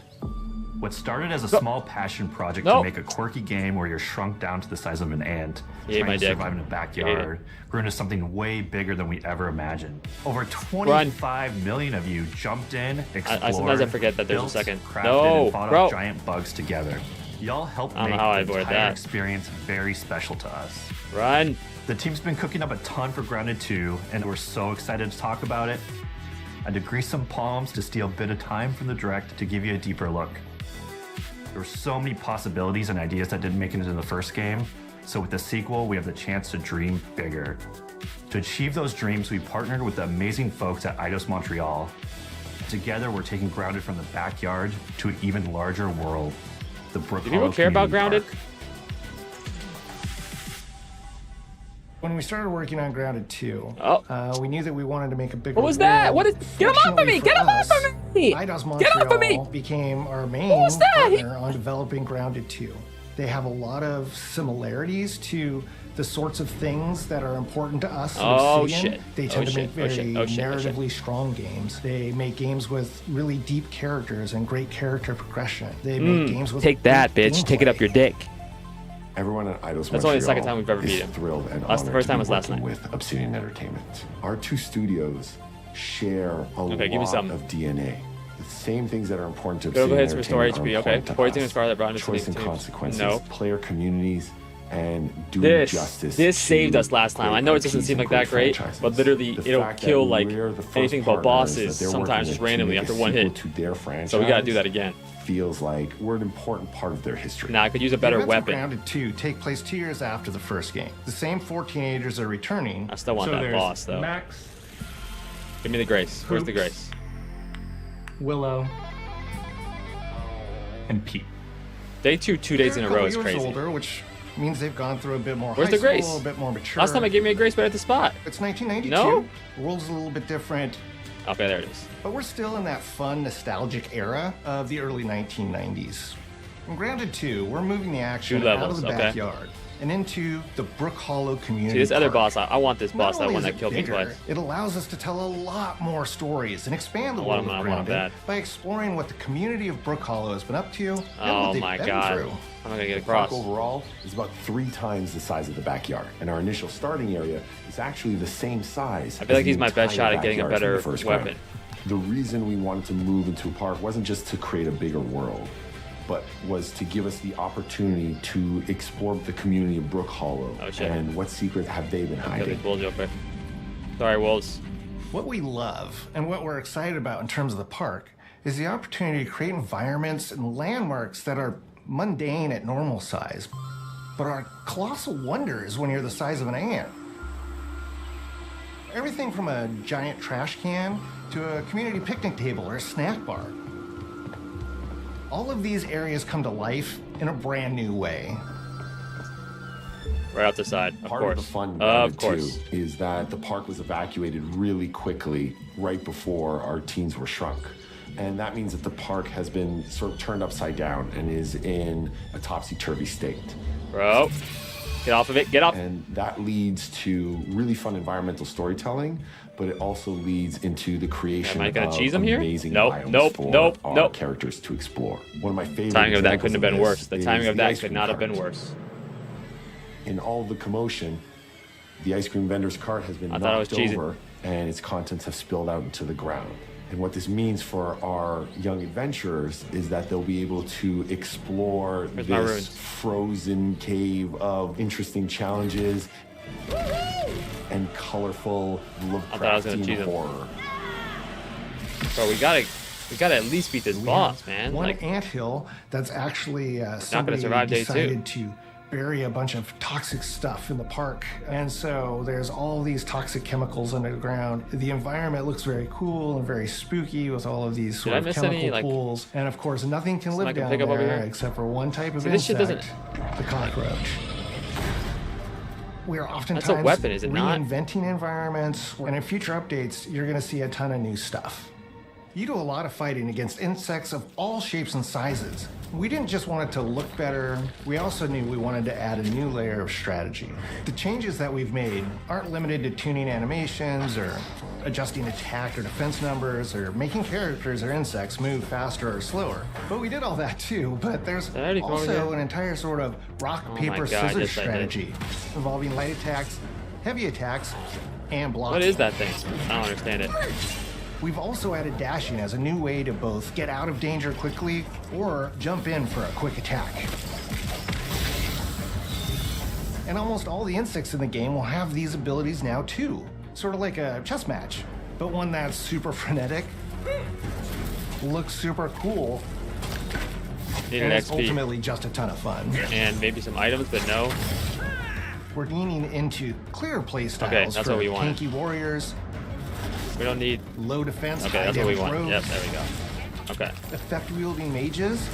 What started as a Go. small passion project Nope. to make a quirky game where you're shrunk down to the size of an ant, He ate my trying to dick. survive in a He ate backyard, grew into something way bigger than we ever imagined. Over 25 million of you jumped in, explored, I sometimes I forget that there's a built, second. crafted, No, and fought bro. off giant bugs together. Y'all helped I don't make know how I the avoided entire that. experience very special to us. Run. The team's been cooking up a ton for Grounded 2, and we're so excited to talk about it. I had to grease some palms to steal a bit of time from the Direct to give you a deeper look. There were so many possibilities and ideas that didn't make it into the first game, so with the sequel, we have the chance to dream bigger. To achieve those dreams, we partnered with the amazing folks at Eidos Montreal. Together, we're taking Grounded from the backyard to an even larger world, the Brook Do people Hollow care about Community Grounded? Park. When we started working on Grounded 2, we knew that we wanted to make a bigger What was that? world. What is? Get him off of me! Get him off of me! Eidos Get off of me! Montreal became our main What was that? partner on developing Grounded 2. They have a lot of similarities to the sorts of things that are important to us. at Oh, Obsidian. shit. They Oh, tend to shit. make Oh, very shit. Oh, shit. Oh, shit. narratively strong games. They make games with really deep characters and great character progression. They make games with Take that, great bitch. Take it up your dick. Everyone at Eidos That's only the second time we've ever beat him. Thrilled and That's the honored first to time be was last working night. with Obsidian Entertainment. Our two studios share a Okay, give me lot some. of DNA. The same things that are important to Go Obsidian ahead and restore Entertainment are HP. Okay. important to Poison us. and Scarlet Brown. Choice and consequences, No. player communities, and doing justice. This to saved us last time. I know it doesn't IPs seem and like that great, franchises. but literally The it'll fact that kill like we're the first anything but partners that bosses they're sometimes working just with to randomly make a after one sequel hit. to their franchise So we gotta do that again. Feels like we're an important part of their history. Now I could use a better The events of weapon. Grounded 2 take place 2 years after the first game. The same 4 teenagers are returning. I still want so that there's boss though. Max, Give me the grace. Where's the Hoops. grace? Willow, and Pete. Day 2 days in a They're row couple is years crazy. older, which means they've gone through a bit more Where's high the grace? school, a bit more mature. Last time I gave me a grace right at the spot. It's 1992. No? The world's a little bit different. Okay, there it is. But we're still in that fun, nostalgic era of the early 1990s. In Grounded 2, we're moving the action 2 out levels, of the okay. backyard and into the Brook Hollow community. See this other park. boss. I want this Not boss. That only one is that it killed me bigger, twice. It allows us to tell a lot more stories and expand the I want world him, of I want him Grounded bad. by exploring what the community of Brook Hollow has been up to and what Oh they've my been god. through. I'm not gonna get The park across. overall is about 3 times the size of the backyard, and our initial starting area is actually the same size. I feel like as he's the my best entire shot at getting a backyard from better the first weapon. Grounded. The reason we wanted to move into a park wasn't just to create a bigger world, but was to give us the opportunity to explore the community of Brook Hollow Oh, shit. and what secrets have they been Kill hiding. these wolves real quick. Sorry, wolves. What we love and what we're excited about in terms of the park is the opportunity to create environments and landmarks that are mundane at normal size, but are colossal wonders when you're the size of an ant. Everything from a giant trash can to a community picnic table or a snack bar. All of these areas come to life in a brand new way. Right out the side. Of Part course. of the fun Of about it course. too is that the park was evacuated really quickly right before our teens were shrunk. And that means that the park has been sort of turned upside down and is in a topsy-turvy state. Bro, get off of it. Get off. And that leads to really fun environmental storytelling, but it also leads into the creation Am I gonna of cheese him here? amazing Nope, biomes nope, for nope, our nope. characters to explore. One of my favorite Timing of that examples couldn't have been this worse. The is timing of the that ice could cream not have been cart. worse. In all the commotion, the ice cream vendor's cart has been I thought I was knocked cheesing. over and its contents have spilled out into the ground. And what this means for our young adventurers is that they'll be able to explore Where's my this runes? frozen cave of interesting challenges and colorful I thought I was gonna cheese Lovecraftian him. horror. Bro, we gotta at least beat this We boss, have man. One Like, anthill that's actually somebody survive day 2. decided to bury a bunch of toxic stuff in the park. And so there's all these toxic chemicals underground. The environment looks very cool and very spooky with all of these sort of chemical pools. And of course, nothing can live down there except for one type of insect, the cockroach. We are oftentimes reinventing environments, and in future updates, you're going to see a ton of new stuff. You do a lot of fighting against insects of all shapes and sizes. We didn't just want it to look better, we also knew we wanted to add a new layer of strategy. The changes that we've made aren't limited to tuning animations or adjusting attack or defense numbers or making characters or insects move faster or slower. But we did all that too, but there's also an entire sort of rock, paper, scissors strategy involving light attacks, heavy attacks, and blocking. What is that thing? I don't understand it. We've also added dashing as a new way to both get out of danger quickly or jump in for a quick attack. And almost all the insects in the game will have these abilities now too. Sort of like a chess match, but one that's super frenetic, looks super cool, and it's ultimately just a ton of fun. And maybe some items, but no. We're leaning into clear play styles for tanky warriors. We don't need low defense. Okay, that's what we want. Rogues, yep, there we go. Okay. Effect wielding mages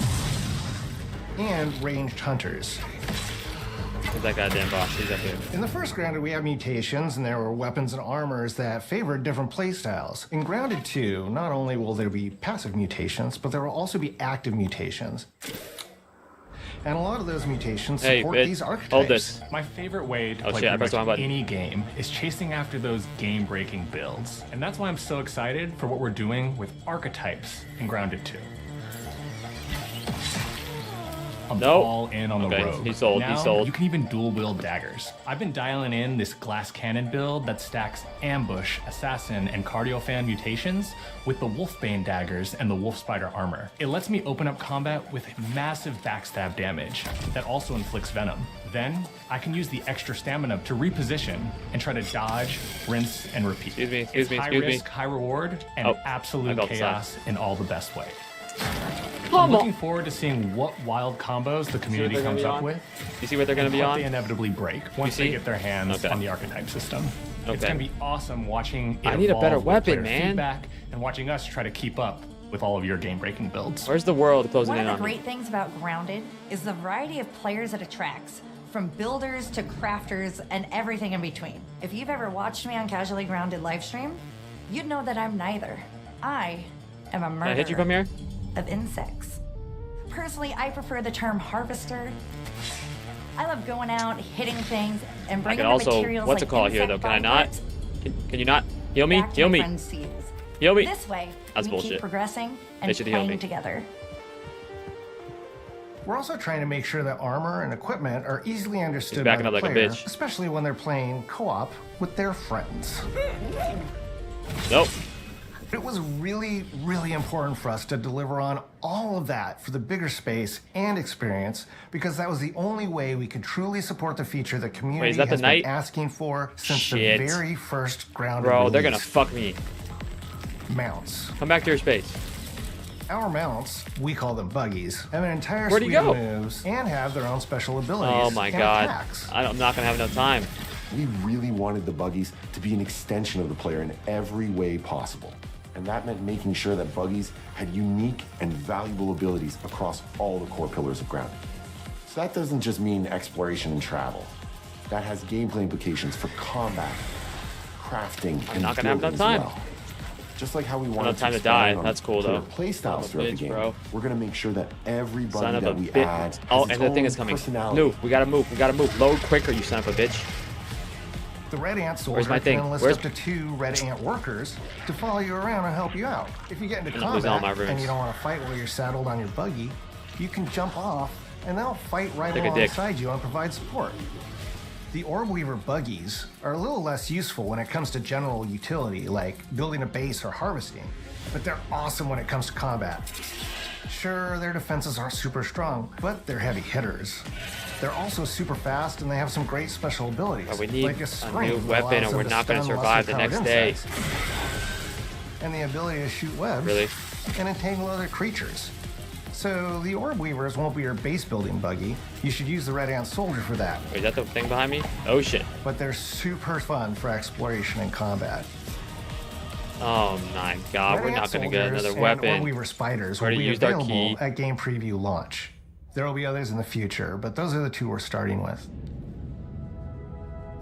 and ranged hunters. Where's that goddamn boss? He's up here. In the first Grounded, we have mutations, and there were weapons and armors that favored different playstyles. In Grounded 2, not only will there be passive mutations, but there will also be active mutations. And a lot of those mutations support these archetypes. Hold this. My favorite way to play pretty much any game is chasing after those game-breaking builds. And that's why I'm so excited for what we're doing with archetypes in Grounded 2. I'm all in on the rogue. He's sold. Now, he's sold. You can even dual wield daggers. I've been dialing in this glass cannon build that stacks ambush, assassin, and cardio fan mutations with the wolfbane daggers and the wolf spider armor. It lets me open up combat with massive backstab damage that also inflicts venom. Then I can use the extra stamina to reposition and try to dodge, rinse, and repeat. It's high risk, high reward, and absolute chaos in all the best way. I'm looking forward to seeing what wild combos the community comes up with. You see what they're going to be on? They inevitably break once they get their hands on the archetype system. It's going to be awesome watching it I need a better weapon, man. Feedback and watching us try to keep up with all of your game-breaking builds. Where's the world closing in on me? One of the great things about Grounded is the variety of players it attracts, from builders to crafters and everything in between. If you've ever watched me on Casually Grounded livestream, you'd know that I'm neither. I am a murderer. Can I hit you from here? Of insects. Personally, I prefer the term harvester. I love going out, hitting things, and bringing the materials what's it called here though? Can I not? Can you not heal me? Heal me. Heal me. This way, That's we bullshit. keep progressing and playing together. We're also trying to make sure that armor and equipment are easily understood backing by the up like a player, bitch. especially when they're playing co-op with their friends. Nope. It was really, really important for us to deliver on all of that for the bigger space and experience, because that was the only way we could truly support the feature the community has been asking for since the very first Grounded release. They're gonna fuck me. Mounts. Come back to your space. Our mounts, we call them buggies, have an entire Where'd he suite of go? moves and have their own special abilities. Oh my god. Attacks. I'm not gonna have enough time. We really wanted the buggies to be an extension of the player in every way possible. And that meant making sure that buggies had unique and valuable abilities across all the core pillars of Grounded. So that doesn't just mean exploration and travel. That has gameplay implications for combat, crafting, and not gonna have enough building as time. well. Just like how we wanted time to expand die. on That's cool, clear though. play styles throughout the game. We're gonna make sure that every Son buggy of that a we bitch. add has Oh, its and the thing own is coming. personality. Move. We gotta move. We gotta move. Load quicker, you son of a bitch. The Red Ant Where's Soldier my thing? can enlist Where's- up to 2 Red Ant workers to follow you around and help you out. If you get into I'm gonna lose all my combat and runes. you don't want to fight while you're saddled on your buggy, you can jump off and they'll fight right Take a dick. alongside you and provide support. The Orb Weaver buggies are a little less useful when it comes to general utility, like building a base or harvesting, but they're awesome when it comes to combat. Sure, their defenses are super strong, but they're heavy hitters. They're also super fast, and they have some great special abilities. But we need like a spring new that weapon, allows or we're them to not gonna stun survive the muscle-powered next day. insects. And the ability to shoot webs and entangle other creatures. So the Orb Weavers won't be your base building buggy. You should use the Red Ant Soldier for that. Wait, is that the thing behind me? Oh shit. But they're super fun for exploration and combat. Oh my god, Red we're Ant not gonna get Soldiers another and weapon. Orb Weaver Spiders will Already be used our available key. at game preview launch. There will be others in the future, but those are the two we're starting with.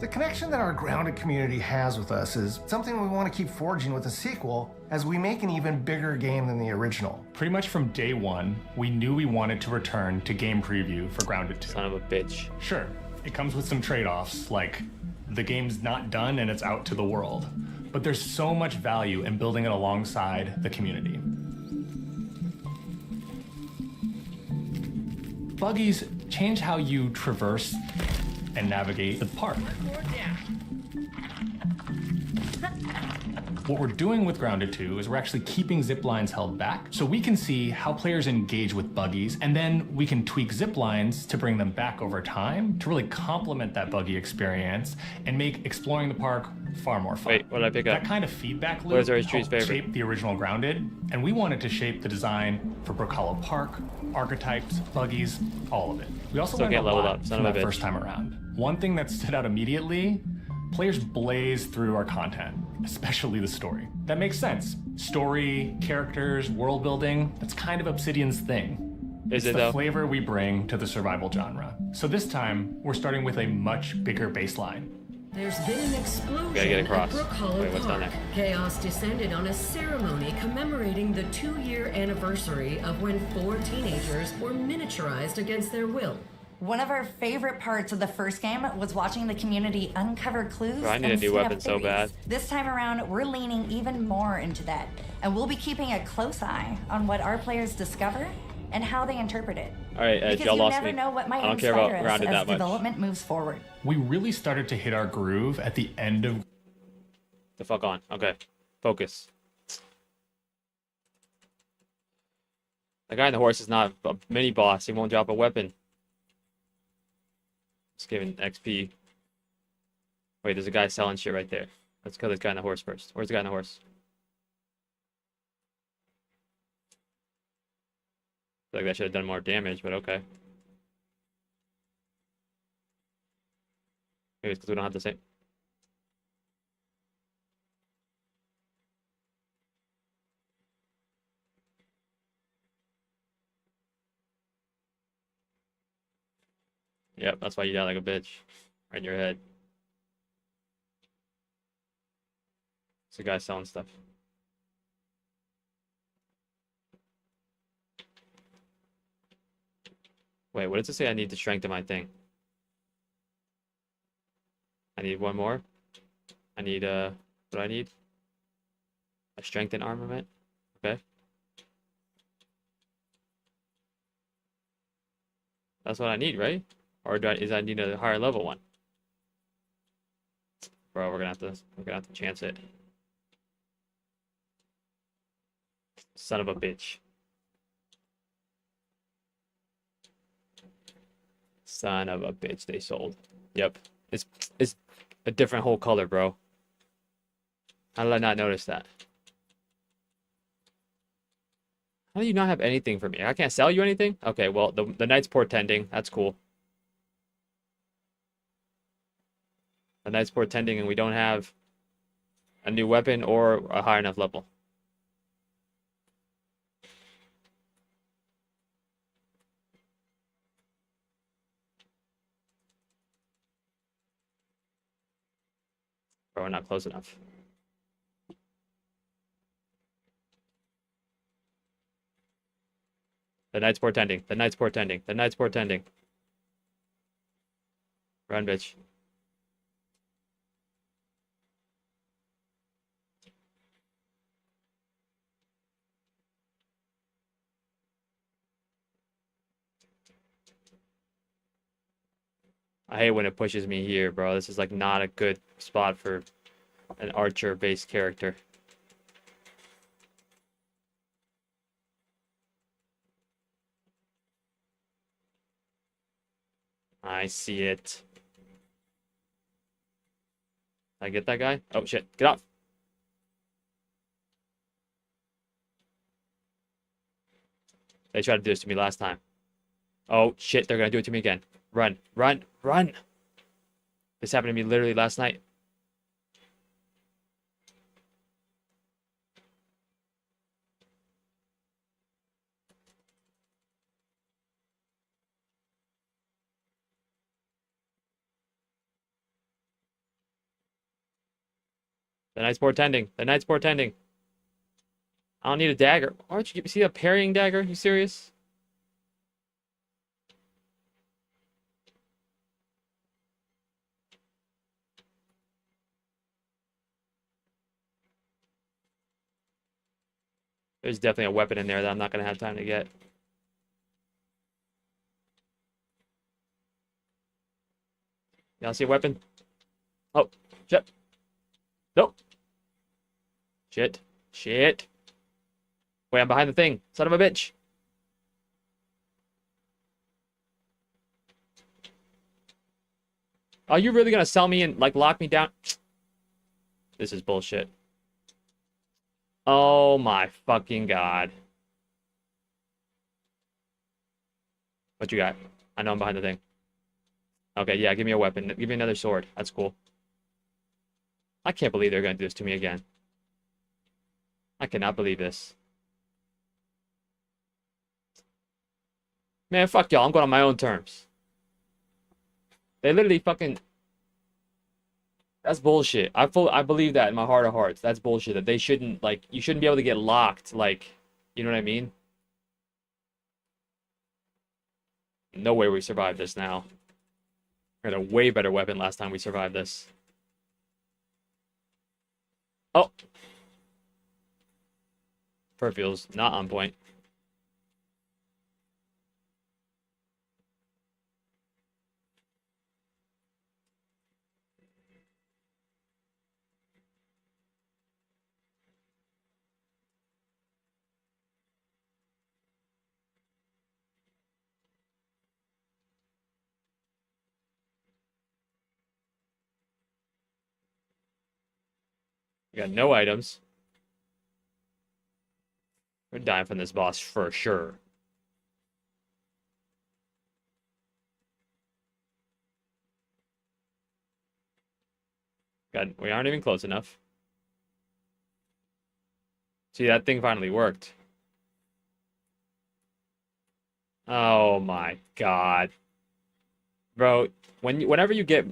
The connection that our Grounded community has with us is something we want to keep forging with the sequel as we make an even bigger game than the original. Pretty much from day one, we knew we wanted to return to game preview for Grounded 2. Son of a bitch. Sure, it comes with some trade-offs, like the game's not done and it's out to the world. But there's so much value in building it alongside the community. Buggies change how you traverse and navigate the park. What we're doing with Grounded 2 is we're actually keeping zip lines held back so we can see how players engage with buggies, and then we can tweak zip lines to bring them back over time to really complement that buggy experience and make exploring the park far more fun. Wait, what did I pick up? That kind of feedback What is loop our street's helped favorite? shape the original Grounded, and we wanted to shape the design for Brook Hollow Park, archetypes, buggies, all of it. We also Still learned a can't level lot up, son from of a that bitch. first time around. One thing that stood out immediately, players blaze through our content, especially the story. That makes sense. Story, characters, world building, that's kind of Obsidian's thing. Is It's it the though? flavor we bring to the survival genre. So this time, we're starting with a much bigger baseline. There's been an explosion Gotta get at across. Brook Hollow Wait, what's down Park. there? Chaos descended on a ceremony commemorating the 2-year anniversary of when 4 teenagers were miniaturized against their will. One of our favorite parts of the first game was watching the community uncover clues. Bro, I need a and new spin up weapon so theories. bad. This time around, we're leaning even more into that, and we'll be keeping a close eye on what our players discover and how they interpret it. All right, Because y'all you lost never me. know what might I don't care inspire about us Grounded as that much. development moves forward. We really started to hit our groove at the end of The fuck on. Okay, focus. The guy on the horse is not a mini boss. He won't drop a weapon. Just giving XP. Wait, there's a guy selling shit right there. Let's kill this guy on the horse first. Where's the guy on the horse? I feel like that should have done more damage, but okay. Maybe it's because we don't have the same. Yep, that's why you die like a bitch. Right in your head. It's a guy selling stuff. Wait, what does it say I need to strengthen my thing? I need one more. I need, what do I need? A strengthen armament? Okay. That's what I need, right? Or is I need a higher level one? Bro, we're gonna have to chance it. Son of a bitch. Son of a bitch, they sold. Yep. It's a different whole color, bro. How did I not notice that? How do you not have anything for me? I can't sell you anything? Okay, well, the knight's portending. That's cool. The knight's portending, and we don't have a new weapon or a high enough level. Bro, we're not close enough. The knight's portending. The knight's portending. The knight's portending. Run, bitch. I hate when it pushes me here, bro. This is like not a good spot for an archer-based character. I see it. I get that guy? Oh shit, get off. They tried to do this to me last time. Oh, shit. They're going to do it to me again. Run. Run. Run. This happened to me literally last night. The knight's portending. The knight's portending. I don't need a dagger. Why don't you see a parrying dagger? You serious? There's definitely a weapon in there that I'm not going to have time to get. Y'all see a weapon? Oh, shit. Nope. Shit. Shit. Wait, I'm behind the thing. Son of a bitch. Are you really going to sell me and, like, lock me down? This is bullshit. Oh my fucking god. What you got? I know I'm behind the thing. Okay, yeah, give me a weapon. Give me another sword. That's cool. I can't believe they're going to do this to me again. I cannot believe this. Man, fuck y'all. I'm going on my own terms. They literally fucking... That's bullshit. I believe that in my heart of hearts. That's bullshit. That they shouldn't, like... You shouldn't be able to get locked, like... You know what I mean? No way we survived this now. We had a way better weapon last time we survived this. Oh! Perfuel's not on point. We got no items. We're dying from this boss for sure. God, we aren't even close enough. See, that thing finally worked. Oh my god. Bro, whenever you get...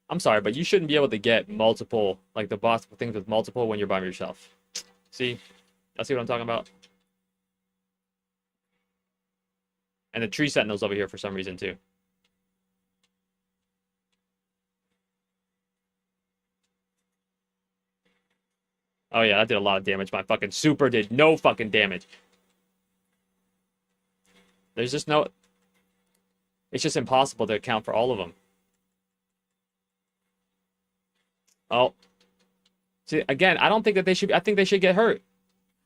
I'm sorry, but you shouldn't be able to get multiple, like the boss things with multiple when you're by yourself. See? Y'all see what I'm talking about? And the tree sentinel's over here for some reason too. Oh yeah, that did a lot of damage. My fucking super did no fucking damage. There's just no... It's just impossible to account for all of them. Oh. See, again, I don't think that they should... I think they should get hurt.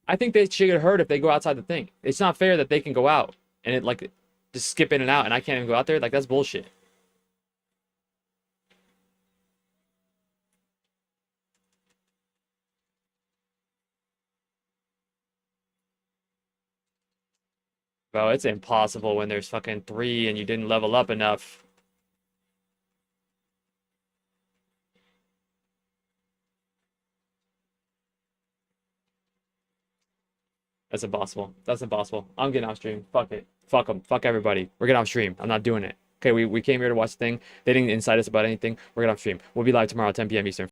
I think they should get hurt if they go outside the thing. It's not fair that they can go out and it, like, just skip in and out and I can't even go out there. Like, that's bullshit. Bro, it's impossible when there's fucking 3 and you didn't level up enough. That's impossible. That's impossible. I'm getting off stream. Fuck it. Fuck them. Fuck everybody. We're getting off stream. I'm not doing it. Okay, we came here to watch the thing. They didn't incite us about anything. We're getting off stream. We'll be live tomorrow at 10 p.m. Eastern.